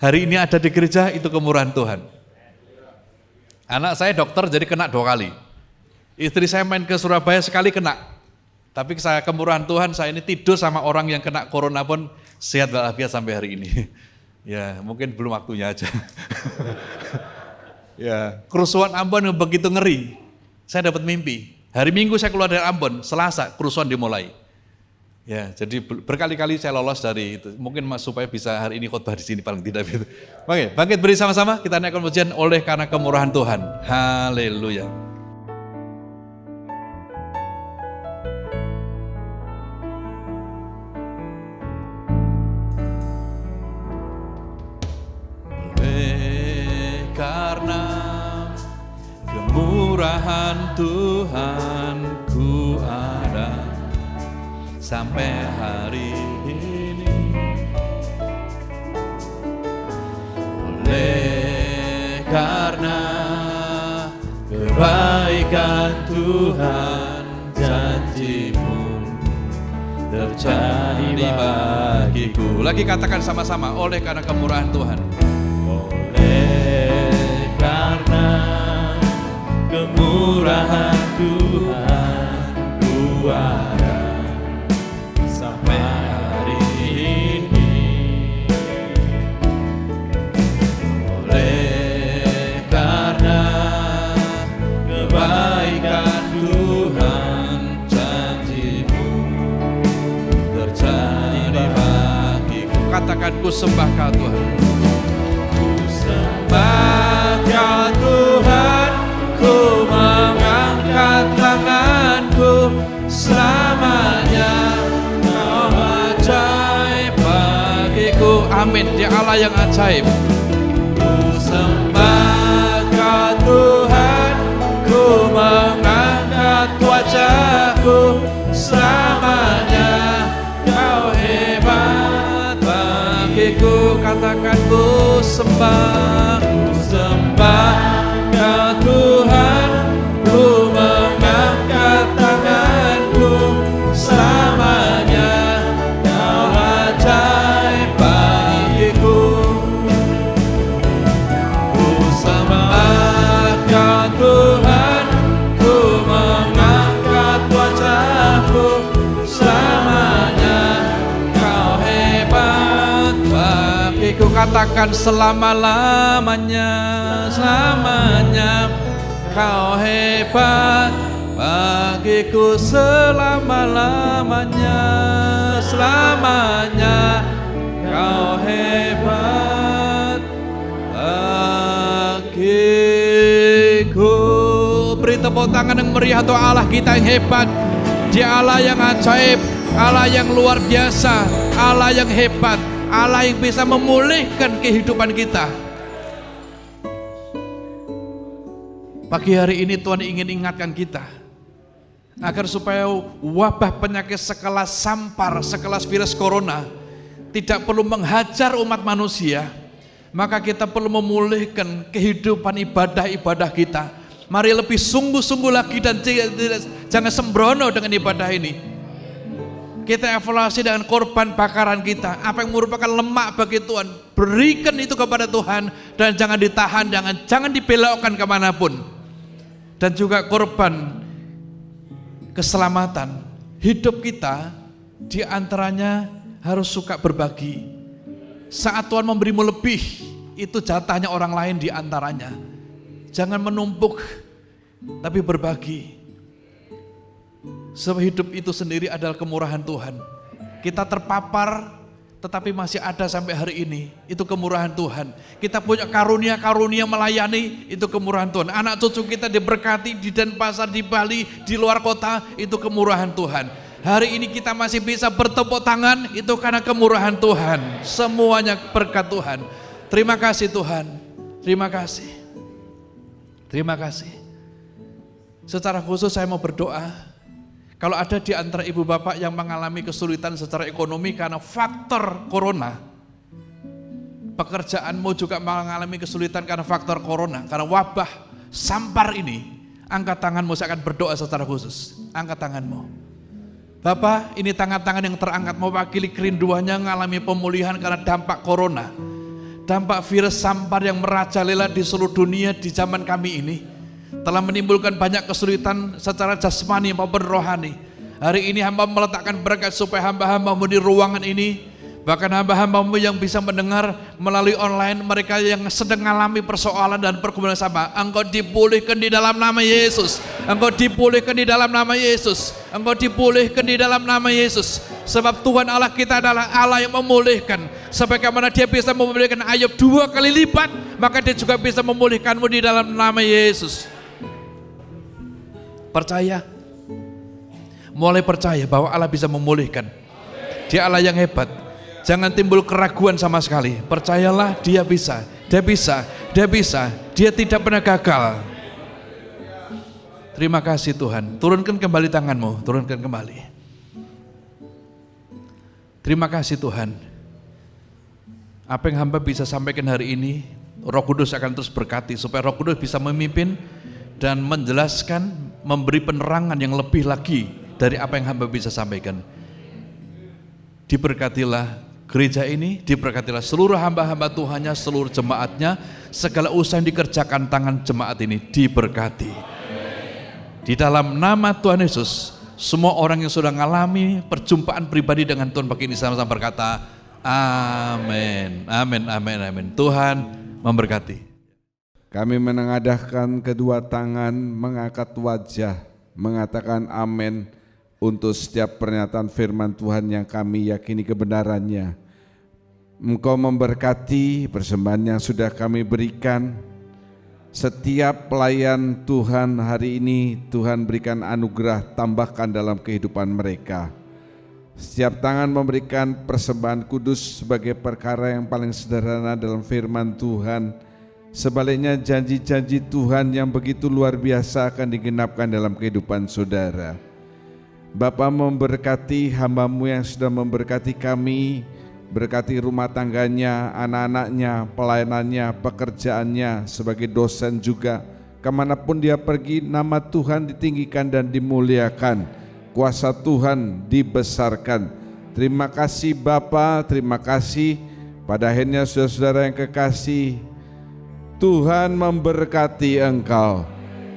hari ini ada di gereja, itu kemurahan Tuhan. Anak saya dokter jadi kena 2 kali. Istri saya main ke Surabaya sekali kena. Tapi saya kemurahan Tuhan, saya ini tidur sama orang yang kena corona pun sehat walafiat sampai hari ini. Ya mungkin belum waktunya aja. Ya kerusuhan Ambon yang begitu ngeri. Saya dapat mimpi. Hari Minggu saya keluar dari Ambon, Selasa kerusuhan dimulai. Ya, jadi berkali-kali saya lolos dari itu. Mungkin Mas supaya bisa hari ini khotbah di sini paling tidak gitu. Oke, bangkit beri sama-sama, kita naikkan pujian oleh karena kemurahan Tuhan. Haleluya. Oleh karena kemurahan Tuhan ku ada sampai hari ini, oleh karena kebaikan Tuhan, janji-Mu terjadi bagiku. Lagi katakan sama-sama, oleh karena kemurahan Tuhan. Oleh karena kemurahan Tuhan ku ada sampai hari ini, oleh karena kebaikan Tuhan, janji-Mu terjadi bagiku. Katakan ku sembah Kau Tuhan, ku sembah Kau Tuhan, ku mengangkat tanganku selamanya. Amin, Dia Allah yang ajaib. Ku sembah Kau Tuhan, ku mengangkat wajahku selamanya. Kau hebat bagiku. Katakan ku sembah Kau Tuhan, ku mengangkat tanganku selamanya. Kau ajaib bagiku. Ku sembah Kau Tuhan, ku mengangkat wajahku selamanya. Kau hebat bagiku. Katakan selama-lamanya, selamanya. Kau hebat bagiku selama-lamanya, selamanya. Kau hebat bagiku. Beri tepuk tangan yang meriah untuk Allah kita yang hebat. Dia Allah yang ajaib, Allah yang luar biasa, Allah yang hebat, Allah yang bisa memulihkan kehidupan kita. Pagi hari ini Tuhan ingin ingatkan kita agar supaya wabah penyakit sekelas sampar, sekelas virus corona tidak perlu menghajar umat manusia, maka kita perlu memulihkan kehidupan ibadah-ibadah kita. Mari lebih sungguh-sungguh lagi dan jangan sembrono dengan ibadah ini. Kita evaluasi dengan korban bakaran kita, apa yang merupakan lemak bagi Tuhan, berikan itu kepada Tuhan dan jangan ditahan, jangan dibelokkan kemanapun. Dan juga korban keselamatan hidup kita diantaranya harus suka berbagi. Saat Tuhan memberimu lebih, itu jatahnya orang lain diantaranya. Jangan menumpuk, tapi berbagi. Sebab hidup itu sendiri adalah kemurahan Tuhan. Kita terpapar tetapi masih ada sampai hari ini, itu kemurahan Tuhan. Kita punya karunia-karunia melayani, itu kemurahan Tuhan. Anak cucu kita diberkati di Denpasar, di Bali, di luar kota, itu kemurahan Tuhan. Hari ini kita masih bisa bertepuk tangan, itu karena kemurahan Tuhan. Semuanya berkat Tuhan. Terima kasih Tuhan, terima kasih. Terima kasih. Secara khusus saya mau berdoa. Kalau ada di antara ibu bapak yang mengalami kesulitan secara ekonomi karena faktor corona, pekerjaanmu juga mengalami kesulitan karena faktor corona, karena wabah sampar ini, angkat tanganmu, saya akan berdoa secara khusus. Angkat tanganmu. Bapak, ini tangan-tangan yang terangkat mewakili kerinduannya mengalami pemulihan karena dampak corona, dampak virus sampar yang merajalela di seluruh dunia di zaman kami ini. Telah menimbulkan banyak kesulitan secara jasmani maupun rohani. Hari ini hamba meletakkan berkat supaya hamba-hambamu di ruangan ini, bahkan hamba-hambamu yang bisa mendengar melalui online, mereka yang sedang mengalami persoalan dan pergumulan sama, Engkau dipulihkan di dalam nama Yesus. Engkau dipulihkan di dalam nama Yesus. Engkau dipulihkan di dalam nama Yesus. Sebab Tuhan Allah kita adalah Allah yang memulihkan. Sebagaimana Dia bisa memulihkan Ayub 2 kali lipat, maka Dia juga bisa memulihkanmu di dalam nama Yesus. Percaya, mulai percaya bahwa Allah bisa memulihkan. Dia Allah yang hebat. Jangan timbul keraguan sama sekali. Percayalah, Dia bisa, Dia bisa, Dia bisa. Dia tidak pernah gagal. Terima kasih Tuhan. Turunkan kembali tanganmu, turunkan kembali. Terima kasih Tuhan. Apa yang hamba bisa sampaikan hari ini, Roh Kudus akan terus berkati supaya Roh Kudus bisa memimpin dan menjelaskan, memberi penerangan yang lebih lagi dari apa yang hamba bisa sampaikan. Diberkatilah gereja ini, diberkatilah seluruh hamba-hamba Tuhannya, seluruh jemaatnya, segala usaha yang dikerjakan tangan jemaat ini diberkati. Di dalam nama Tuhan Yesus, semua orang yang sudah mengalami perjumpaan pribadi dengan Tuhan pagi ini sama-sama berkata, amin, amin, amin, amin. Tuhan memberkati. Kami menengadahkan kedua tangan, mengangkat wajah, mengatakan amin untuk setiap pernyataan firman Tuhan yang kami yakini kebenarannya. Engkau memberkati persembahan yang sudah kami berikan. Setiap pelayan Tuhan hari ini, Tuhan berikan anugerah, tambahkan dalam kehidupan mereka. Setiap tangan memberikan persembahan kudus sebagai perkara yang paling sederhana dalam firman Tuhan. Sebaliknya janji-janji Tuhan yang begitu luar biasa akan digenapkan dalam kehidupan saudara. Bapa memberkati hamba-Mu yang sudah memberkati kami, berkati rumah tangganya, anak-anaknya, pelayanannya, pekerjaannya, sebagai dosen juga. Kemanapun dia pergi, nama Tuhan ditinggikan dan dimuliakan, kuasa Tuhan dibesarkan. Terima kasih Bapa, terima kasih. Pada akhirnya saudara-saudara yang kekasih, Tuhan memberkati engkau,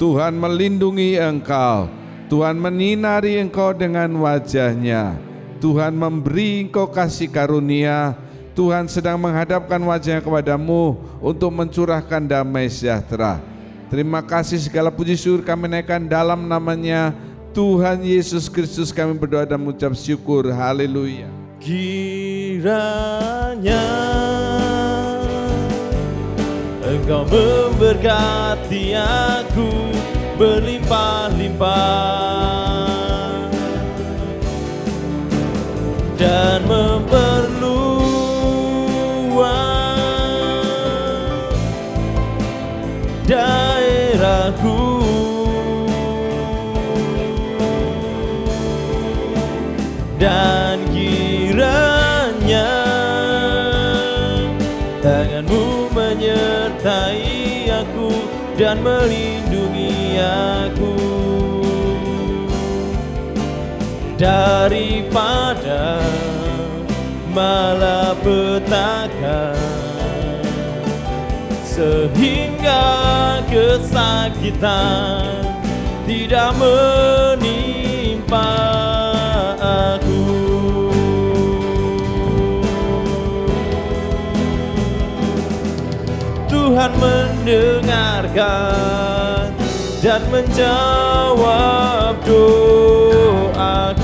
Tuhan melindungi engkau, Tuhan menyinari engkau dengan wajah-Nya, Tuhan memberi engkau kasih karunia, Tuhan sedang menghadapkan wajah-Nya kepadamu untuk mencurahkan damai sejahtera. Terima kasih, segala puji syukur kami naikkan dalam nama-Nya Tuhan Yesus Kristus, kami berdoa dan mengucap syukur. Haleluya. Kiranya Engkau memberkati aku berlimpah-limpah dan memperluas daerahku, dan kiranya tangan-Mu menyertai aku dan melindungi aku daripada malapetaka, sehingga kesakitan tidak menimpa aku. Tuhan mendengarkan dan menjawab doaku.